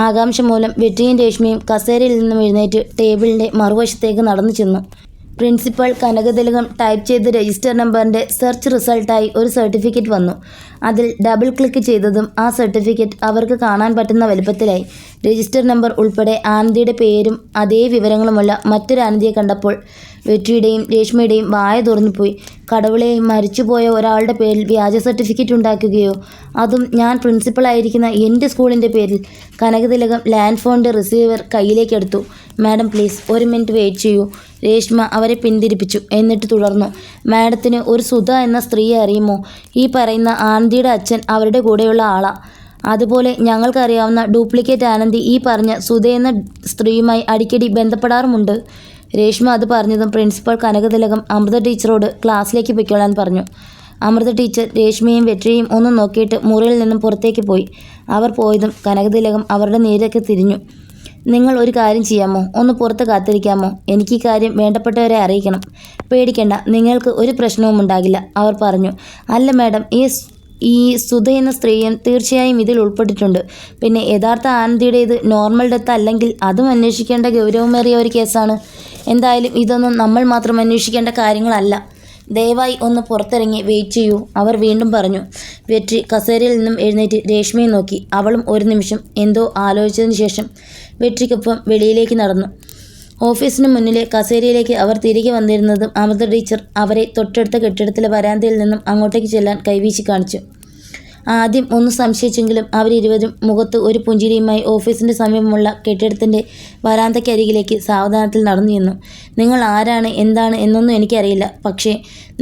ആകാംക്ഷ മൂലം വെട്രിയും രേഷ്മയും കസേരയിൽ നിന്നും എഴുന്നേറ്റ് ടേബിളിൻ്റെ മറുവശത്തേക്ക് നടന്നു ചെന്നു. പ്രിൻസിപ്പൽ കനകതിലകം ടൈപ്പ് ചെയ്ത രജിസ്റ്റർ നമ്പറിൻ്റെ സെർച്ച് റിസൾട്ടായി ഒരു സർട്ടിഫിക്കറ്റ് വന്നു. അതിൽ ഡബിൾ ക്ലിക്ക് ചെയ്തതും ആ സർട്ടിഫിക്കറ്റ് അവർക്ക് കാണാൻ പറ്റുന്ന വലുപ്പത്തിലായി. രജിസ്റ്റർ നമ്പർ ഉൾപ്പെടെ ആനന്ദിയുടെ പേരും അതേ വിവരങ്ങളുമുള്ള മറ്റൊരു ആനന്ദിയെ കണ്ടപ്പോൾ വെട്രിയുടെയും രേഷ്മയുടെയും വായ തുറന്നുപോയി. കടവുളെ, മരിച്ചുപോയ ഒരാളുടെ പേരിൽ വ്യാജ സർട്ടിഫിക്കറ്റ് ഉണ്ടാക്കുകയോ? അതും ഞാൻ പ്രിൻസിപ്പളായിരിക്കുന്ന എൻ്റെ സ്കൂളിൻ്റെ പേരിൽ. കനകതിലകം ലാൻഡ് ഫോണിൻ്റെ റിസീവർ കയ്യിലേക്കെടുത്തു. മാഡം പ്ലീസ് 1 മിനിറ്റ് വെയിറ്റ് ചെയ്യൂ. രേഷ്മ അവരെ പിന്തിരിപ്പിച്ചു. എന്നിട്ട് തുടർന്നു. മാഡത്തിന് ഒരു സുധ എന്ന സ്ത്രീയെ അറിയുമോ? ഈ പറയുന്ന ആനന്ദിയുടെ അച്ഛൻ അവരുടെ കൂടെയുള്ള ആളാ. അതുപോലെ ഞങ്ങൾക്കറിയാവുന്ന ഡ്യൂപ്ലിക്കേറ്റ് ആനന്ദി ഈ പറഞ്ഞ സുധ എന്ന സ്ത്രീയുമായി അടിക്കടി ബന്ധപ്പെടാറുമുണ്ട്. രേഷ്മ അത് പറഞ്ഞതും പ്രിൻസിപ്പൽ കനകതിലകം അമൃത ടീച്ചറോട് ക്ലാസ്സിലേക്ക് പൊയ്ക്കൊള്ളാൻ പറഞ്ഞു. അമൃത ടീച്ചർ രേഷ്മയും വെട്രിയും ഒന്ന് നോക്കിയിട്ട് മുറിയിൽ നിന്നും പുറത്തേക്ക് പോയി. അവർ പോയതും കനകതിലകം അവരുടെ നേരേക്ക് തിരിഞ്ഞു. നിങ്ങൾ ഒരു കാര്യം ചെയ്യാമോ? ഒന്ന് പുറത്ത് കാത്തിരിക്കാമോ? എനിക്ക് ഈ കാര്യം വേണ്ടപ്പെട്ടവരെ അറിയിക്കണം. പേടിക്കേണ്ട, നിങ്ങൾക്ക് ഒരു പ്രശ്നവും ഉണ്ടാകില്ല, അവർ പറഞ്ഞു. അല്ല മാഡം, ഈ സുധ എന്ന സ്ത്രീയും തീർച്ചയായും ഇതിൽ ഉൾപ്പെട്ടിട്ടുണ്ട്. പിന്നെ യഥാർത്ഥ ആനന്ദിയുടേത് നോർമൽ ഡെത്ത് അല്ലെങ്കിൽ അതും അന്വേഷിക്കേണ്ട ഗൗരവമേറിയ ഒരു കേസാണ്. എന്തായാലും ഇതൊന്നും നമ്മൾ മാത്രം അന്വേഷിക്കേണ്ട കാര്യങ്ങളല്ല. ദയവായി ഒന്ന് പുറത്തിറങ്ങി വെയിറ്റ് ചെയ്യൂ, അവർ വീണ്ടും പറഞ്ഞു. വെട്രി കസേരയിൽ നിന്നും എഴുന്നേറ്റ് രേഷ്മയെ നോക്കി. അവളും ഒരു നിമിഷം എന്തോ ആലോചിച്ചതിന് ശേഷം വെട്രിക്കൊപ്പം വെളിയിലേക്ക് നടന്നു. ഓഫീസിന് മുന്നിലെ കസേരയിലേക്ക് അവർ തിരികെ വന്നിരുന്നതും അമൃത ടീച്ചർ അവരെ തൊട്ടടുത്ത കെട്ടിടത്തിലെ വരാന്തയിൽ നിന്നും അങ്ങോട്ടേക്ക് ചെല്ലാൻ കൈവീശി കാണിച്ചു. ആദ്യം ഒന്ന് സംശയിച്ചെങ്കിലും അവരിരുവരും മുഖത്ത് ഒരു പുഞ്ചിരിയുമായി ഓഫീസിൻ്റെ സമീപമുള്ള കെട്ടിടത്തിൻ്റെ വരാന്തയ്ക്കരികിലേക്ക് സാവധാനത്തിൽ നടന്നു ചെന്നു. നിങ്ങൾ ആരാണ്, എന്താണ് എന്നൊന്നും എനിക്കറിയില്ല. പക്ഷേ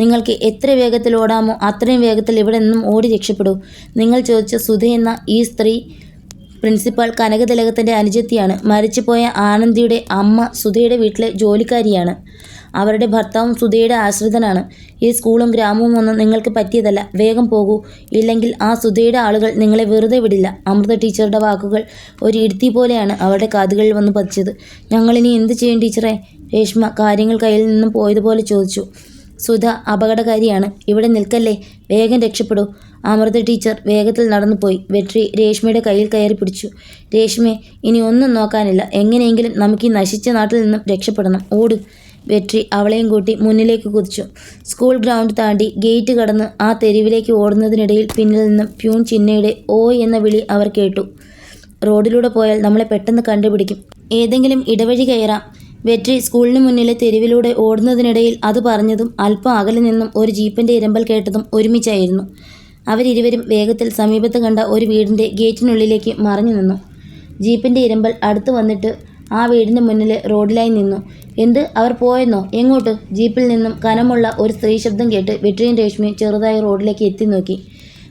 നിങ്ങൾക്ക് എത്ര വേഗത്തിൽ ഓടാമോ അത്രയും വേഗത്തിൽ ഇവിടെ നിന്നും ഓടി രക്ഷപ്പെടൂ. നിങ്ങൾ ചോദിച്ച സുധ എന്ന ഈ സ്ത്രീ പ്രിൻസിപ്പാൾ കനകതിലകത്തിൻ്റെ അനുജത്തിയാണ്. മരിച്ചുപോയ ആനന്ദിയുടെ അമ്മ സുധയുടെ വീട്ടിലെ ജോലിക്കാരിയാണ്. അവരുടെ ഭർത്താവും സുധയുടെ ആശ്രിതനാണ്. ഈ സ്കൂളും ഗ്രാമവും ഒന്നും നിങ്ങൾക്ക് പറ്റിയതല്ല. വേഗം പോകൂ, ഇല്ലെങ്കിൽ ആ സുധയുടെ ആളുകൾ നിങ്ങളെ വെറുതെ വിടില്ല. അമൃത ടീച്ചറുടെ വാക്കുകൾ ഒരു ഇടുത്തി പോലെയാണ് അവരുടെ കാതുകളിൽ വന്ന് പതിച്ചത്. ഞങ്ങളിനി എന്ത് ചെയ്യും ടീച്ചറെ? രേഷ്മ കാര്യങ്ങൾ കയ്യിൽ നിന്നും പോയതുപോലെ ചോദിച്ചു. സുധ അപകടകാരിയാണ്. ഇവിടെ നിൽക്കല്ലേ, വേഗം രക്ഷപ്പെടൂ. അമൃത ടീച്ചർ വേഗത്തിൽ നടന്നുപോയി. വെട്രി രേഷ്മയുടെ കയ്യിൽ കയറി പിടിച്ചു. രേഷ്മയെ, ഇനി ഒന്നും നോക്കാനില്ല. എങ്ങനെയെങ്കിലും നമുക്ക് ഈ നശിച്ച നാട്ടിൽ നിന്നും രക്ഷപ്പെടണം. ഓട്. വെട്രി അവളെയും കൂട്ടി മുന്നിലേക്ക് കുതിച്ചു. സ്കൂൾ ഗ്രൗണ്ട് താണ്ടി ഗേറ്റ് കടന്ന് ആ തെരുവിലേക്ക് ഓടുന്നതിനിടയിൽ പിന്നിൽ നിന്നും പ്യൂൺ ചിന്നയുടെ ഓ എന്ന വിളി അവർ കേട്ടു. റോഡിലൂടെ പോയാൽ നമ്മളെ പെട്ടെന്ന് കണ്ടുപിടിക്കും. ഏതെങ്കിലും ഇടവഴി കയറാം. വെട്രി സ്കൂളിന് മുന്നിലെ തെരുവിലൂടെ ഓടുന്നതിനിടയിൽ അത് പറഞ്ഞതും അല്പം അകലെ നിന്നും ഒരു ജീപ്പിൻ്റെ ഇരമ്പൽ കേട്ടതും ഒരുമിച്ചായിരുന്നു. അവരിരുവരും വേഗത്തിൽ സമീപത്ത് കണ്ട ഒരു വീടിൻ്റെ ഗേറ്റിനുള്ളിലേക്ക് മറഞ്ഞു നിന്നു. ജീപ്പിൻ്റെ ഇരമ്പൽ അടുത്ത് വന്നിട്ട് ആ വീടിൻ്റെ മുന്നിൽ റോഡിലായി നിന്നു. എന്ത്, അവർ പോയെന്നോ? എങ്ങോട്ട്? ജീപ്പിൽ നിന്നും കനമുള്ള ഒരു സ്ത്രീ ശബ്ദം കേട്ട് വെട്രിയും രേഷ്മയും ചെറുതായി റോഡിലേക്ക് എത്തി നോക്കി.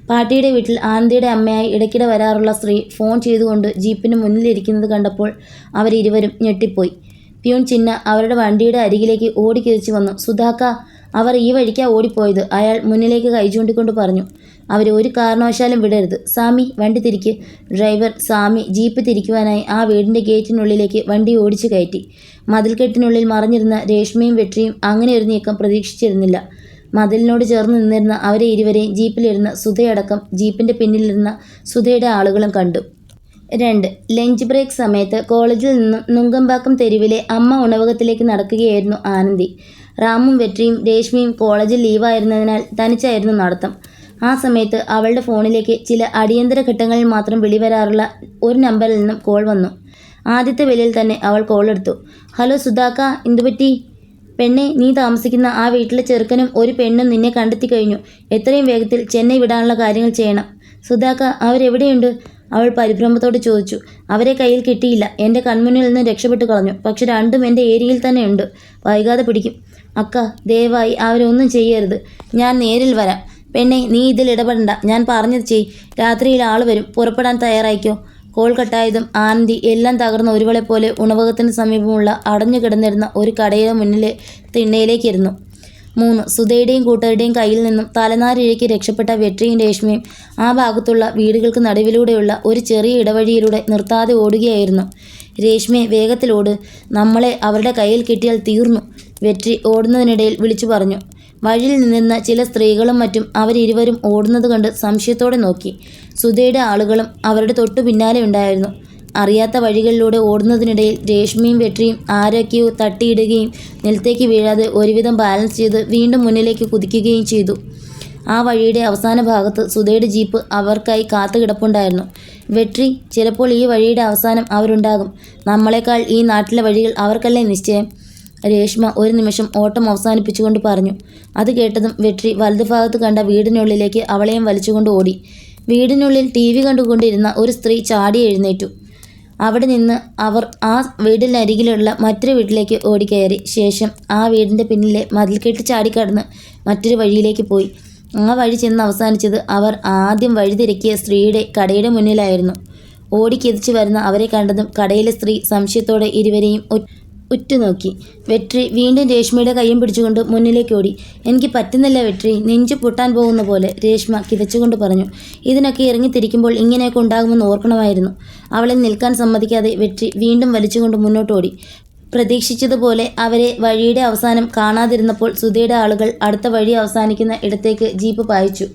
പാട്ടിയുടെ വീട്ടിൽ ആനന്ദിയുടെ അമ്മയായി ഇടയ്ക്കിടെ വരാറുള്ള സ്ത്രീ ഫോൺ ചെയ്തുകൊണ്ട് ജീപ്പിന് മുന്നിലിരിക്കുന്നത് കണ്ടപ്പോൾ അവരിരുവരും ഞെട്ടിപ്പോയി. പ്യൂൺ ചിന്ന അവരുടെ വണ്ടിയുടെ അരികിലേക്ക് ഓടിക്കിരിച്ചു വന്നു. സുധാക്ക, അവർ ഈ വഴിക്കാ ഓടിപ്പോയത്, അയാൾ മുന്നിലേക്ക് കൈ ചൂണ്ടിക്കൊണ്ട് പറഞ്ഞു. അവർ ഒരു കാരണവശാലും വിടരുത്. സാമി, വണ്ടി തിരിക്ക്. ഡ്രൈവർ സാമി ജീപ്പ് തിരിക്കുവാനായി ആ വീടിൻ്റെ ഗേറ്റിനുള്ളിലേക്ക് വണ്ടി ഓടിച്ചു കയറ്റി. മതിൽക്കെട്ടിനുള്ളിൽ മറഞ്ഞിരുന്ന രേഷ്മയും വെട്രിയും അങ്ങനെ ഒരു നീക്കം പ്രതീക്ഷിച്ചിരുന്നില്ല. മതിലിനോട് ചേർന്ന് നിന്നിരുന്ന അവരെ ഇരുവരെയും ജീപ്പിലിരുന്ന സുധയടക്കം ജീപ്പിൻ്റെ പിന്നിലിരുന്ന സുധയുടെ ആളുകളും കണ്ടു. 2. ലഞ്ച് ബ്രേക്ക് സമയത്ത് കോളേജിൽ നിന്നും നുങ്കമ്പാക്കം തെരുവിലെ അമ്മ ഉണവകത്തിലേക്ക് നടക്കുകയായിരുന്നു ആനന്ദി. റാമും വെട്രിയും രേഷ്മയും കോളേജിൽ ലീവായിരുന്നതിനാൽ തനിച്ചായിരുന്നു നടത്തം. ആ സമയത്ത് അവളുടെ ഫോണിലേക്ക് ചില അടിയന്തര ഘട്ടങ്ങളിൽ മാത്രം വിളി വരാറുള്ള ഒരു നമ്പറിൽ നിന്നും കോൾ വന്നു. ആദ്യത്തെ വിളിയിൽ തന്നെ അവൾ കോൾ എടുത്തു. ഹലോ സുധാക്ക, എന്തുപറ്റി? പെണ്ണെ, നീ താമസിക്കുന്ന ആ വീട്ടിലെ ചെറുക്കനും ഒരു പെണ്ണും നിന്നെ കണ്ടെത്തി കഴിഞ്ഞു. എത്രയും വേഗത്തിൽ ചെന്നൈ വിടാനുള്ള കാര്യങ്ങൾ ചെയ്യണം. സുധാക്ക, അവരെവിടെയുണ്ട്? അവൾ പരിഭ്രമത്തോട് ചോദിച്ചു. അവരെ കയ്യിൽ കിട്ടിയില്ല. എൻ്റെ കൺമുന്നിൽ നിന്ന് രക്ഷപ്പെട്ടു കളഞ്ഞു. പക്ഷെ രണ്ടും എൻ്റെ ഏരിയയിൽ തന്നെ ഉണ്ട്. വൈകാതെ പിടിക്കും. അക്ക, ദയവായി അവരൊന്നും ചെയ്യരുത്. ഞാൻ നേരിൽ വരാം. പെണ്ണെ, നീ ഇതിൽ ഇടപെടണ്ട. ഞാൻ പറഞ്ഞത് ചെയ്. രാത്രിയിൽ ആൾ വരും. പുറപ്പെടാൻ തയ്യാറായിക്കോ. കോൾ കട്ടായതും ആനന്ദി എല്ലാം തകർന്ന ഒരുവളെ പോലെ ഉണവകത്തിന് സമീപമുള്ള അടഞ്ഞു കിടന്നിരുന്ന ഒരു കടയുടെ മുന്നിലെ തിണ്ണയിലേക്കിരുന്നു. 3. സുധയുടെയും കൂട്ടരുടെയും കയ്യിൽ നിന്നും തലനാരിഴയ്ക്ക് രക്ഷപ്പെട്ട വെട്രിയും രേഷ്മയും ആ ഭാഗത്തുള്ള വീടുകൾക്ക് നടുവിലൂടെയുള്ള ഒരു ചെറിയ ഇടവഴിയിലൂടെ നിർത്താതെ ഓടുകയായിരുന്നു. രേഷ്മയെ, വേഗത്തിലോട്, നമ്മളെ അവരുടെ കയ്യിൽ കിട്ടിയാൽ തീർന്നു, വെട്രി ഓടുന്നതിനിടയിൽ വിളിച്ചു പറഞ്ഞു. വഴിയിൽ നിന്നിരുന്ന ചില സ്ത്രീകളും മറ്റും അവരിരുവരും ഓടുന്നത് കണ്ട് സംശയത്തോടെ നോക്കി. സുധയുടെ ആളുകളും അവരുടെ തൊട്ടു പിന്നാലെ ഉണ്ടായിരുന്നു. അറിയാത്ത വഴികളിലൂടെ ഓടുന്നതിനിടയിൽ രേഷ്മയും വെട്രിയും ആരൊക്കെയോ തട്ടിയിടുകയും നിലത്തേക്ക് വീഴാതെ ഒരുവിധം ബാലൻസ് ചെയ്ത് വീണ്ടും മുന്നിലേക്ക് കുതിക്കുകയും ചെയ്തു. ആ വഴിയുടെ അവസാന ഭാഗത്ത് സുധയുടെ ജീപ്പ് അവർക്കായി കാത്തു കിടപ്പുണ്ടായിരുന്നു. വെട്രി, ചിലപ്പോൾ ഈ വഴിയുടെ അവസാനം അവരുണ്ടാകും. നമ്മളെക്കാൾ ഈ നാട്ടിലെ വഴികൾ അവർക്കല്ലേ നിശ്ചയം. രേഷ്മ ഒരു നിമിഷം ഓട്ടം അവസാനിപ്പിച്ചുകൊണ്ട് പറഞ്ഞു. അത് കേട്ടതും വെട്രി വലതുഭാഗത്ത് കണ്ട വീടിനുള്ളിലേക്ക് അവളെയും വലിച്ചുകൊണ്ട് ഓടി. വീടിനുള്ളിൽ TV കണ്ടുകൊണ്ടിരുന്ന ഒരു സ്ത്രീ ചാടി എഴുന്നേറ്റു. അവിടെ നിന്ന് അവർ ആ വീടിനരികിലുള്ള മറ്റൊരു വീട്ടിലേക്ക് ഓടിക്കയറി. ശേഷം ആ വീടിൻ്റെ പിന്നിലെ മതിൽക്കെട്ട് ചാടിക്കടന്ന് മറ്റൊരു വഴിയിലേക്ക് പോയി. ആ വഴി ചെന്ന് അവസാനിച്ചത് അവർ ആദ്യം വഴിതിരക്കിയ സ്ത്രീയുടെ കടയുടെ മുന്നിലായിരുന്നു. ഓടിക്കെതിച്ച് വരുന്ന അവരെ കണ്ടതും കടയിലെ സ്ത്രീ സംശയത്തോടെ ഇരുവരെയും ഉറ്റുനോക്കി. വെട്രി വീണ്ടും രേഷ്മയുടെ കയ്യും പിടിച്ചുകൊണ്ട് മുന്നിലേക്ക് ഓടി. എനിക്ക് പറ്റുന്നില്ല വെട്രി, നെഞ്ചു പൊട്ടാൻ പോകുന്ന പോലെ, രേഷ്മ കിതച്ചുകൊണ്ട് പറഞ്ഞു. ഇതിനൊക്കെ ഇറങ്ങിത്തിരിക്കുമ്പോൾ ഇങ്ങനെയൊക്കെ ഉണ്ടാകുമെന്ന് ഓർക്കണമായിരുന്നു. അവളെ നിൽക്കാൻ സമ്മതിക്കാതെ വെട്രി വീണ്ടും വലിച്ചുകൊണ്ട് മുന്നോട്ടോടി. പ്രതീക്ഷിച്ചതുപോലെ അവരെ വഴിയുടെ അവസാനം കാണാതിരുന്നപ്പോൾ സുധയുടെ ആളുകൾ അടുത്ത വഴി അവസാനിക്കുന്ന ഇടത്തേക്ക് ജീപ്പ് പായിച്ചു.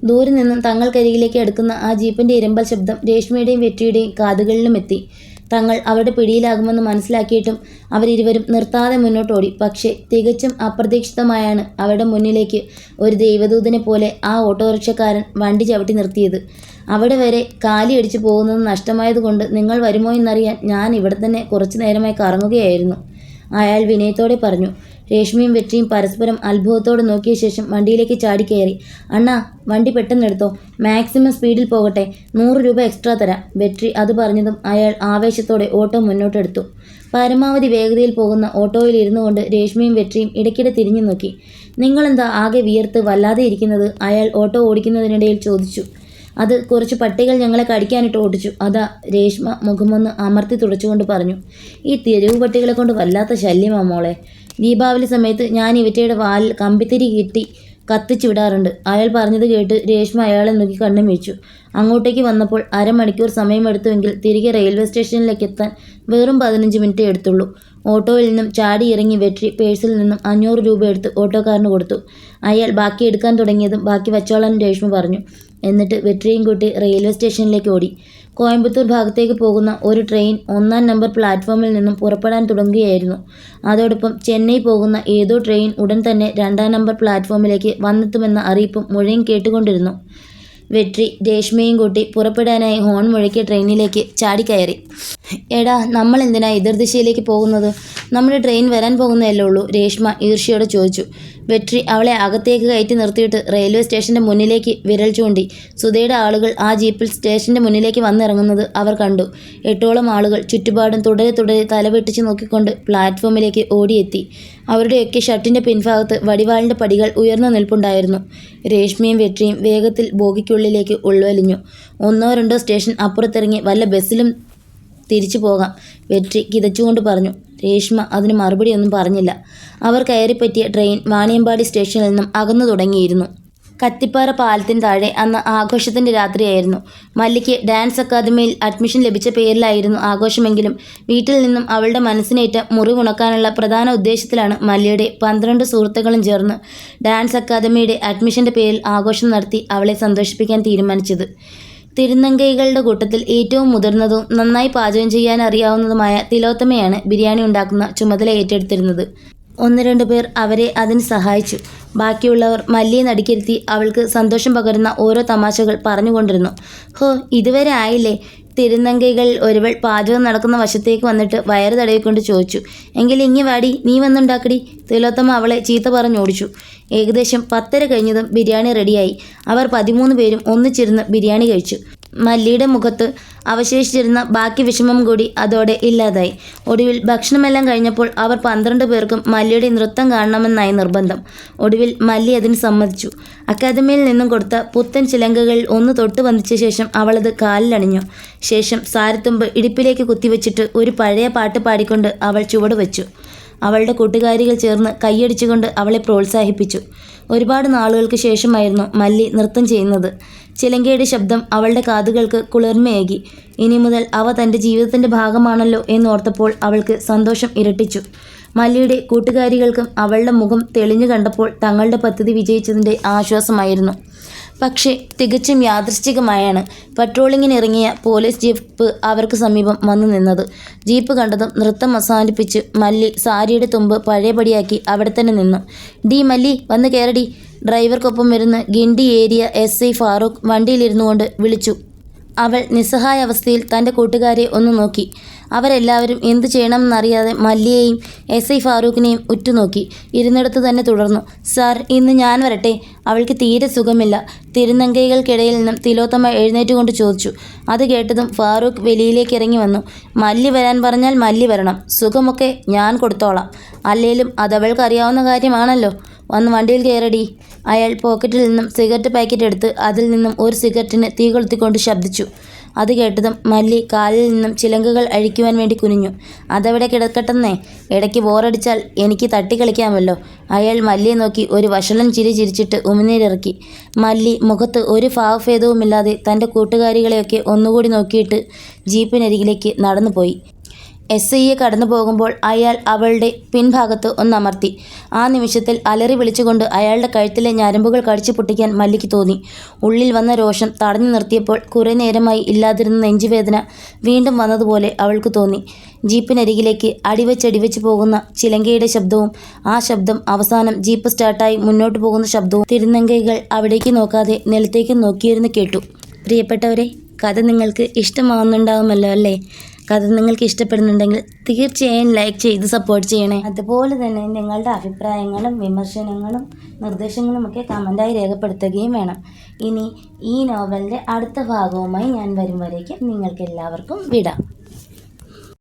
ദൂരെ നിന്നും തങ്ങൾക്കരികിലേക്ക് അടുക്കുന്ന ആ ജീപ്പിൻ്റെ ഇരമ്പൽ ശബ്ദം രേഷ്മയുടെയും വെട്രിയുടെയും കാതുകളിലും എത്തി. തങ്ങൾ അവരുടെ പിടിയിലാകുമെന്ന് മനസ്സിലാക്കിയിട്ടും അവരിരുവരും നിർത്താതെ മുന്നോട്ടോടി. പക്ഷേ തികച്ചും അപ്രതീക്ഷിതമായാണ് അവരുടെ മുന്നിലേക്ക് ഒരു ദൈവദൂതനെ പോലെ ആ ഓട്ടോറിക്ഷക്കാരൻ വണ്ടി ചവിട്ടി നിർത്തിയത്. അവിടെ വരെ കാലിയടിച്ചു പോകുന്നത് നഷ്ടമായതുകൊണ്ട് നിങ്ങൾ വരുമോ എന്നറിയാൻ ഞാൻ ഇവിടെ തന്നെ കുറച്ചു നേരമായി കറങ്ങുകയായിരുന്നു, അയാൾ വിനയത്തോടെ പറഞ്ഞു. രേഷ്മയും വെട്രിയും പരസ്പരം അത്ഭുതത്തോടെ നോക്കിയ ശേഷം വണ്ടിയിലേക്ക് ചാടിക്കയറി. അണ്ണാ, വണ്ടി പെട്ടെന്നെടുത്തോ, മാക്സിമം സ്പീഡിൽ പോകട്ടെ, 100 രൂപ എക്സ്ട്രാ തരാം. വെട്രി അത് പറഞ്ഞതും അയാൾ ആവേശത്തോടെ ഓട്ടോ മുന്നോട്ടെടുത്തു. പരമാവധി വേഗതയിൽ പോകുന്ന ഓട്ടോയിൽ ഇരുന്നു കൊണ്ട് രേഷ്മയും വെട്രിയും ഇടയ്ക്കിടെ തിരിഞ്ഞു നോക്കി. നിങ്ങളെന്താ ആകെ വിയർത്ത് വല്ലാതെ ഇരിക്കുന്നത്, അയാൾ ഓട്ടോ ഓടിക്കുന്നതിനിടയിൽ ചോദിച്ചു. അത് കുറച്ച് പട്ടികൾ ഞങ്ങളെ കടിക്കാനിട്ട് ഓടിച്ചു, അതാ, രേഷ്മ മുഖമൊന്ന് അമർത്തി തുടച്ചുകൊണ്ട് പറഞ്ഞു. ഈ തെരുവ് പട്ടികളെ കൊണ്ട് വല്ലാത്ത ശല്യമാ മോളെ. ദീപാവലി സമയത്ത് ഞാൻ ഇവറ്റയുടെ വാലിൽ കമ്പിത്തിരി കിട്ടി കത്തിച്ചു വിടാറുണ്ട്. അയാൾ പറഞ്ഞത് കേട്ട് രേഷ്മ അയാളെ നോക്കി കണ്ണും വീഴ്ച്ചു. അങ്ങോട്ടേക്ക് വന്നപ്പോൾ അരമണിക്കൂർ സമയമെടുത്തുവെങ്കിൽ തിരികെ റെയിൽവേ സ്റ്റേഷനിലേക്ക് എത്താൻ വെറും 15 മിനിറ്റേ എടുത്തുള്ളൂ. ഓട്ടോയിൽ നിന്നും ചാടി ഇറങ്ങി വെട്രി പേഴ്സിൽ നിന്നും 500 രൂപ എടുത്ത് ഓട്ടോക്കാരന് കൊടുത്തു. അയാൾ ബാക്കി എടുക്കാൻ തുടങ്ങിയതും ബാക്കി വച്ചോളാൻ രേഷ്മ പറഞ്ഞു. എന്നിട്ട് വെട്രിയും കൂട്ടി റെയിൽവേ സ്റ്റേഷനിലേക്ക് ഓടി. കോയമ്പത്തൂർ ഭാഗത്തേക്ക് പോകുന്ന ഒരു ട്രെയിൻ 1-ാം നമ്പർ പ്ലാറ്റ്ഫോമിൽ നിന്നും പുറപ്പെടാൻ തുടങ്ങുകയായിരുന്നു. അതോടൊപ്പം ചെന്നൈ പോകുന്ന ഏതോ ട്രെയിൻ ഉടൻ തന്നെ 2-ാം നമ്പർ പ്ലാറ്റ്ഫോമിലേക്ക് വന്നെത്തുമെന്ന അറിയിപ്പും മുഴയും കേട്ടുകൊണ്ടിരുന്നു. വെട്രി രേഷ്മയും കൂട്ടി പുറപ്പെടാനായി ഹോൺ മുഴക്കിയ ട്രെയിനിലേക്ക് ചാടിക്കയറി. എടാ, നമ്മൾ എന്തിനാ എതിർദിശയിലേക്ക് പോകുന്നത്? നമ്മുടെ ട്രെയിൻ വരാൻ പോകുന്നതല്ലേ ഉള്ളൂ, രേഷ്മ ഈർഷ്യയോടെ ചോദിച്ചു. വെട്രി അവളെ അകത്തേക്ക് കയറ്റി നിർത്തിയിട്ട് റെയിൽവേ സ്റ്റേഷൻ്റെ മുന്നിലേക്ക് വിരൽ ചൂണ്ടി. സുധയുടെ ആളുകൾ ആ ജീപ്പിൽ സ്റ്റേഷൻ്റെ മുന്നിലേക്ക് വന്നിറങ്ങുന്നത് അവർ കണ്ടു. 8ഓളം ആളുകൾ ചുറ്റുപാടും തുടരെ തലവെട്ടിച്ച് നോക്കിക്കൊണ്ട് പ്ലാറ്റ്ഫോമിലേക്ക് ഓടിയെത്തി. അവരുടെയൊക്കെ ഷർട്ടിൻ്റെ പിൻഭാഗത്ത് വടിവാളിൻ്റെ പടികൾ ഉയർന്നു നിൽപ്പുണ്ടായിരുന്നു. രേഷ്മയും വെട്രിയും വേഗത്തിൽ ബോഗിക്കുള്ളിലേക്ക് ഉൾവലിഞ്ഞു. 1-2 സ്റ്റേഷൻ അപ്പുറത്തിറങ്ങി വല്ല ബസ്സിലും തിരിച്ചു പോകാം, വെട്രി കിതച്ചുകൊണ്ട് പറഞ്ഞു. രേഷ്മ അതിന് മറുപടിയൊന്നും പറഞ്ഞില്ല. അവർ കയറിപ്പറ്റിയ ട്രെയിൻ വാണിയമ്പാടി സ്റ്റേഷനിൽ നിന്നും അകന്നു തുടങ്ങിയിരുന്നു. കത്തിപ്പാറ പാലത്തിന് താഴെ അന്ന് ആഘോഷത്തിൻ്റെ രാത്രിയായിരുന്നു. മല്ലിക്ക് ഡാൻസ് അക്കാദമിയിൽ അഡ്മിഷൻ ലഭിച്ച പേരിലായിരുന്നു ആഘോഷമെങ്കിലും വീട്ടിൽ നിന്നും അവളുടെ മനസ്സിനേറ്റ മുറിവുണക്കാനുള്ള പ്രധാന ഉദ്ദേശത്തിലാണ് മല്ലിയുടെ 12 സുഹൃത്തുക്കളും ചേർന്ന് ഡാൻസ് അക്കാദമിയുടെ അഡ്മിഷൻ്റെ പേരിൽ ആഘോഷം നടത്തി അവളെ സന്തോഷിപ്പിക്കാൻ തീരുമാനിച്ചത്. തിരുനങ്കൈകളുടെ കൂട്ടത്തിൽ ഏറ്റവും മുതിർന്നതും നന്നായി പാചകം ചെയ്യാൻ അറിയാവുന്നതുമായ തിലോത്തമയാണ് ബിരിയാണി ഉണ്ടാക്കുന്ന ചുമതല ഏറ്റെടുത്തിരുന്നത്. 1-2 പേർ അവരെ അതിന് സഹായിച്ചു. ബാക്കിയുള്ളവർ മല്ലിയെ നടുക്കിരുത്തി അവൾക്ക് സന്തോഷം പകരുന്ന ഓരോ തമാശകൾ പറഞ്ഞുകൊണ്ടിരുന്നു. ഹോ, ഇതുവരെ ആയില്ലേ? തിരുനങ്കൈകൾ ഒരുവൾ പാചകം നടക്കുന്ന വശത്തേക്ക് വന്നിട്ട് വയറ് തടവിക്കൊണ്ട് ചോദിച്ചു. എങ്കിൽ ഇങ്ങി വാടി, നീ വന്നുണ്ടാക്കടി. തിലോത്തമ അവളെ ചീത്ത പറഞ്ഞോടിച്ചു. ഏകദേശം 10:30 കഴിഞ്ഞതും ബിരിയാണി റെഡിയായി. അവർ 13 പേരും ഒന്നിച്ചിരുന്ന് ബിരിയാണി കഴിച്ചു. മല്ലിയുടെ മുഖത്ത് അവശേഷിച്ചിരുന്ന ബാക്കി വിഷമം കൂടി അതോടെ ഇല്ലാതായി. ഒടുവിൽ ഭക്ഷണമെല്ലാം കഴിഞ്ഞപ്പോൾ അവർ 12 പേർക്കും മല്ലിയുടെ നൃത്തം കാണണമെന്നായി നിർബന്ധം. ഒടുവിൽ മല്ലി അതിന് സമ്മതിച്ചു. അക്കാദമിയിൽ നിന്നും കൊടുത്ത പുത്തൻ ചിലങ്കകളിൽ ഒന്ന് തൊട്ട് വന്നിച്ച ശേഷം അവളത് കാലിലണിഞ്ഞു. ശേഷം സാരത്തുമ്പ് ഇടുപ്പിലേക്ക് കുത്തിവെച്ചിട്ട് ഒരു പഴയ പാട്ട് പാടിക്കൊണ്ട് അവൾ ചുവട് വച്ചു. അവളുടെ കൂട്ടുകാരികൾ ചേർന്ന് കൈയടിച്ചുകൊണ്ട് അവളെ പ്രോത്സാഹിപ്പിച്ചു. ഒരുപാട് നാളുകൾക്ക് ശേഷമായിരുന്നു മല്ലി നൃത്തം ചെയ്യുന്നത്. ചിലങ്കയുടെ ശബ്ദം അവളുടെ കാതുകൾക്ക് കുളിർമയേകി. ഇനി മുതൽ അവ തൻ്റെ ജീവിതത്തിൻ്റെ ഭാഗമാണല്ലോ എന്നോർത്തപ്പോൾ അവൾക്ക് സന്തോഷം ഇരട്ടിച്ചു. മല്ലിയുടെ കൂട്ടുകാരികൾക്കും അവളുടെ മുഖം തെളിഞ്ഞു കണ്ടപ്പോൾ തങ്ങളുടെ പദ്ധതി വിജയിച്ചതിൻ്റെ ആശ്വാസമായിരുന്നു. പക്ഷേ തികച്ചും യാദൃശ്ചികമായാണ് പട്രോളിങ്ങിനിറങ്ങിയ പോലീസ് ജീപ്പ് അവർക്ക് സമീപം വന്നു നിന്നത്. ജീപ്പ് കണ്ടതും നൃത്തം അവസാനിപ്പിച്ച് മല്ലി സാരിയുടെ തുമ്പ് പഴയപടിയാക്കി അവിടെ തന്നെ നിന്നു. ഡി മല്ലി, വന്ന് കയറടി. ഡ്രൈവർക്കൊപ്പം വരുന്ന ഗിണ്ടി ഏരിയ SI ഫാറൂഖ് വണ്ടിയിലിരുന്നു കൊണ്ട് വിളിച്ചു. അവൾ നിസ്സഹായ അവസ്ഥയിൽ തൻ്റെ കൂട്ടുകാരെ ഒന്ന് നോക്കി. അവരെല്ലാവരും എന്തു ചെയ്യണമെന്നറിയാതെ മല്ലിയെയും SI ഫാറൂഖിനെയും ഉറ്റുനോക്കി. ഇരുന്നിടത്ത് തന്നെ തുടർന്നു. സാർ, ഇന്ന് ഞാൻ വരട്ടെ? അവൾക്ക് തീരെ സുഖമില്ല. തിരുനങ്കൈകൾക്കിടയിൽ നിന്നും തിലോത്തമ എഴുന്നേറ്റുകൊണ്ട് ചോദിച്ചു. അത് കേട്ടതും ഫാറൂഖ് വെളിയിലേക്ക് ഇറങ്ങി വന്നു. മല്ലി വരാൻ പറഞ്ഞാൽ മല്ലി വരണം. സുഖമൊക്കെ ഞാൻ കൊടുത്തോളാം. അല്ലേലും അതവൾക്ക് അറിയാവുന്ന കാര്യമാണല്ലോ. വന്ന് വണ്ടിയിൽ കയറടി. അയാൾ പോക്കറ്റിൽ നിന്നും സിഗരറ്റ് പാക്കറ്റ് എടുത്ത് അതിൽ നിന്നും ഒരു സിഗരറ്റിന് തീ കൊളുത്തിക്കൊണ്ട് ശബ്ദിച്ചു. അത് കേട്ടതും മല്ലി കാലിൽ നിന്നും ചിലങ്കകൾ അഴിക്കുവാൻ വേണ്ടി കുനിഞ്ഞു. അതവിടെ കിടക്കട്ടെന്നേ, ഇടയ്ക്ക് ബോറടിച്ചാൽ എനിക്ക് തട്ടിക്കളിക്കാമല്ലോ. അയാൾ മല്ലിയെ നോക്കി ഒരു വഷളൻ ചിരി ചിരിച്ചിട്ട് ഉമിനീരിറക്കി. മല്ലി മുഖത്ത് ഒരു ഭാവഭേദവുമില്ലാതെ തൻ്റെ കൂട്ടുകാരികളെയൊക്കെ ഒന്നുകൂടി നോക്കിയിട്ട് ജീപ്പിനരികിലേക്ക് നടന്നുപോയി. SIയെ കടന്നു പോകുമ്പോൾ അയാൾ അവളുടെ പിൻഭാഗത്ത് ഒന്നമർത്തി. ആ നിമിഷത്തിൽ അലറി വിളിച്ചുകൊണ്ട് അയാളുടെ കഴുത്തിലെ ഞരമ്പുകൾ കടിച്ചു പൊട്ടിക്കാൻ മല്ലിക്ക് തോന്നി. ഉള്ളിൽ വന്ന രോഷം തടഞ്ഞു നിർത്തിയപ്പോൾ കുറേ നേരമായി ഇല്ലാതിരുന്ന നെഞ്ചുവേദന വീണ്ടും വന്നതുപോലെ അവൾക്ക് തോന്നി. ജീപ്പിനരികിലേക്ക് അടിവെച്ചടിവെച്ച് പോകുന്ന ചിലങ്കയുടെ ശബ്ദവും ആ ശബ്ദം അവസാനം ജീപ്പ് സ്റ്റാർട്ടായി മുന്നോട്ട് പോകുന്ന ശബ്ദവും തിരുനങ്കൈകൾ അവിടേക്ക് നോക്കാതെ നിലത്തേക്ക് നോക്കിയിരുന്ന് കേട്ടു. പ്രിയപ്പെട്ടവരെ, കഥ നിങ്ങൾക്ക് ഇഷ്ടമാവുന്നുണ്ടാവുമല്ലോ അല്ലേ? കഥ നിങ്ങൾക്ക് ഇഷ്ടപ്പെടുന്നുണ്ടെങ്കിൽ തീർച്ചയായും ലൈക്ക് ചെയ്ത് സപ്പോർട്ട് ചെയ്യണേ. അതുപോലെ തന്നെ നിങ്ങളുടെ അഭിപ്രായങ്ങളും വിമർശനങ്ങളും നിർദ്ദേശങ്ങളുമൊക്കെ കമൻറ്റായി രേഖപ്പെടുത്തുകയും വേണം. ഇനി ഈ നോവലിൻ്റെ അടുത്ത ഭാഗവുമായി ഞാൻ വരും വരേക്കും നിങ്ങൾക്ക് എല്ലാവർക്കും വിടാം.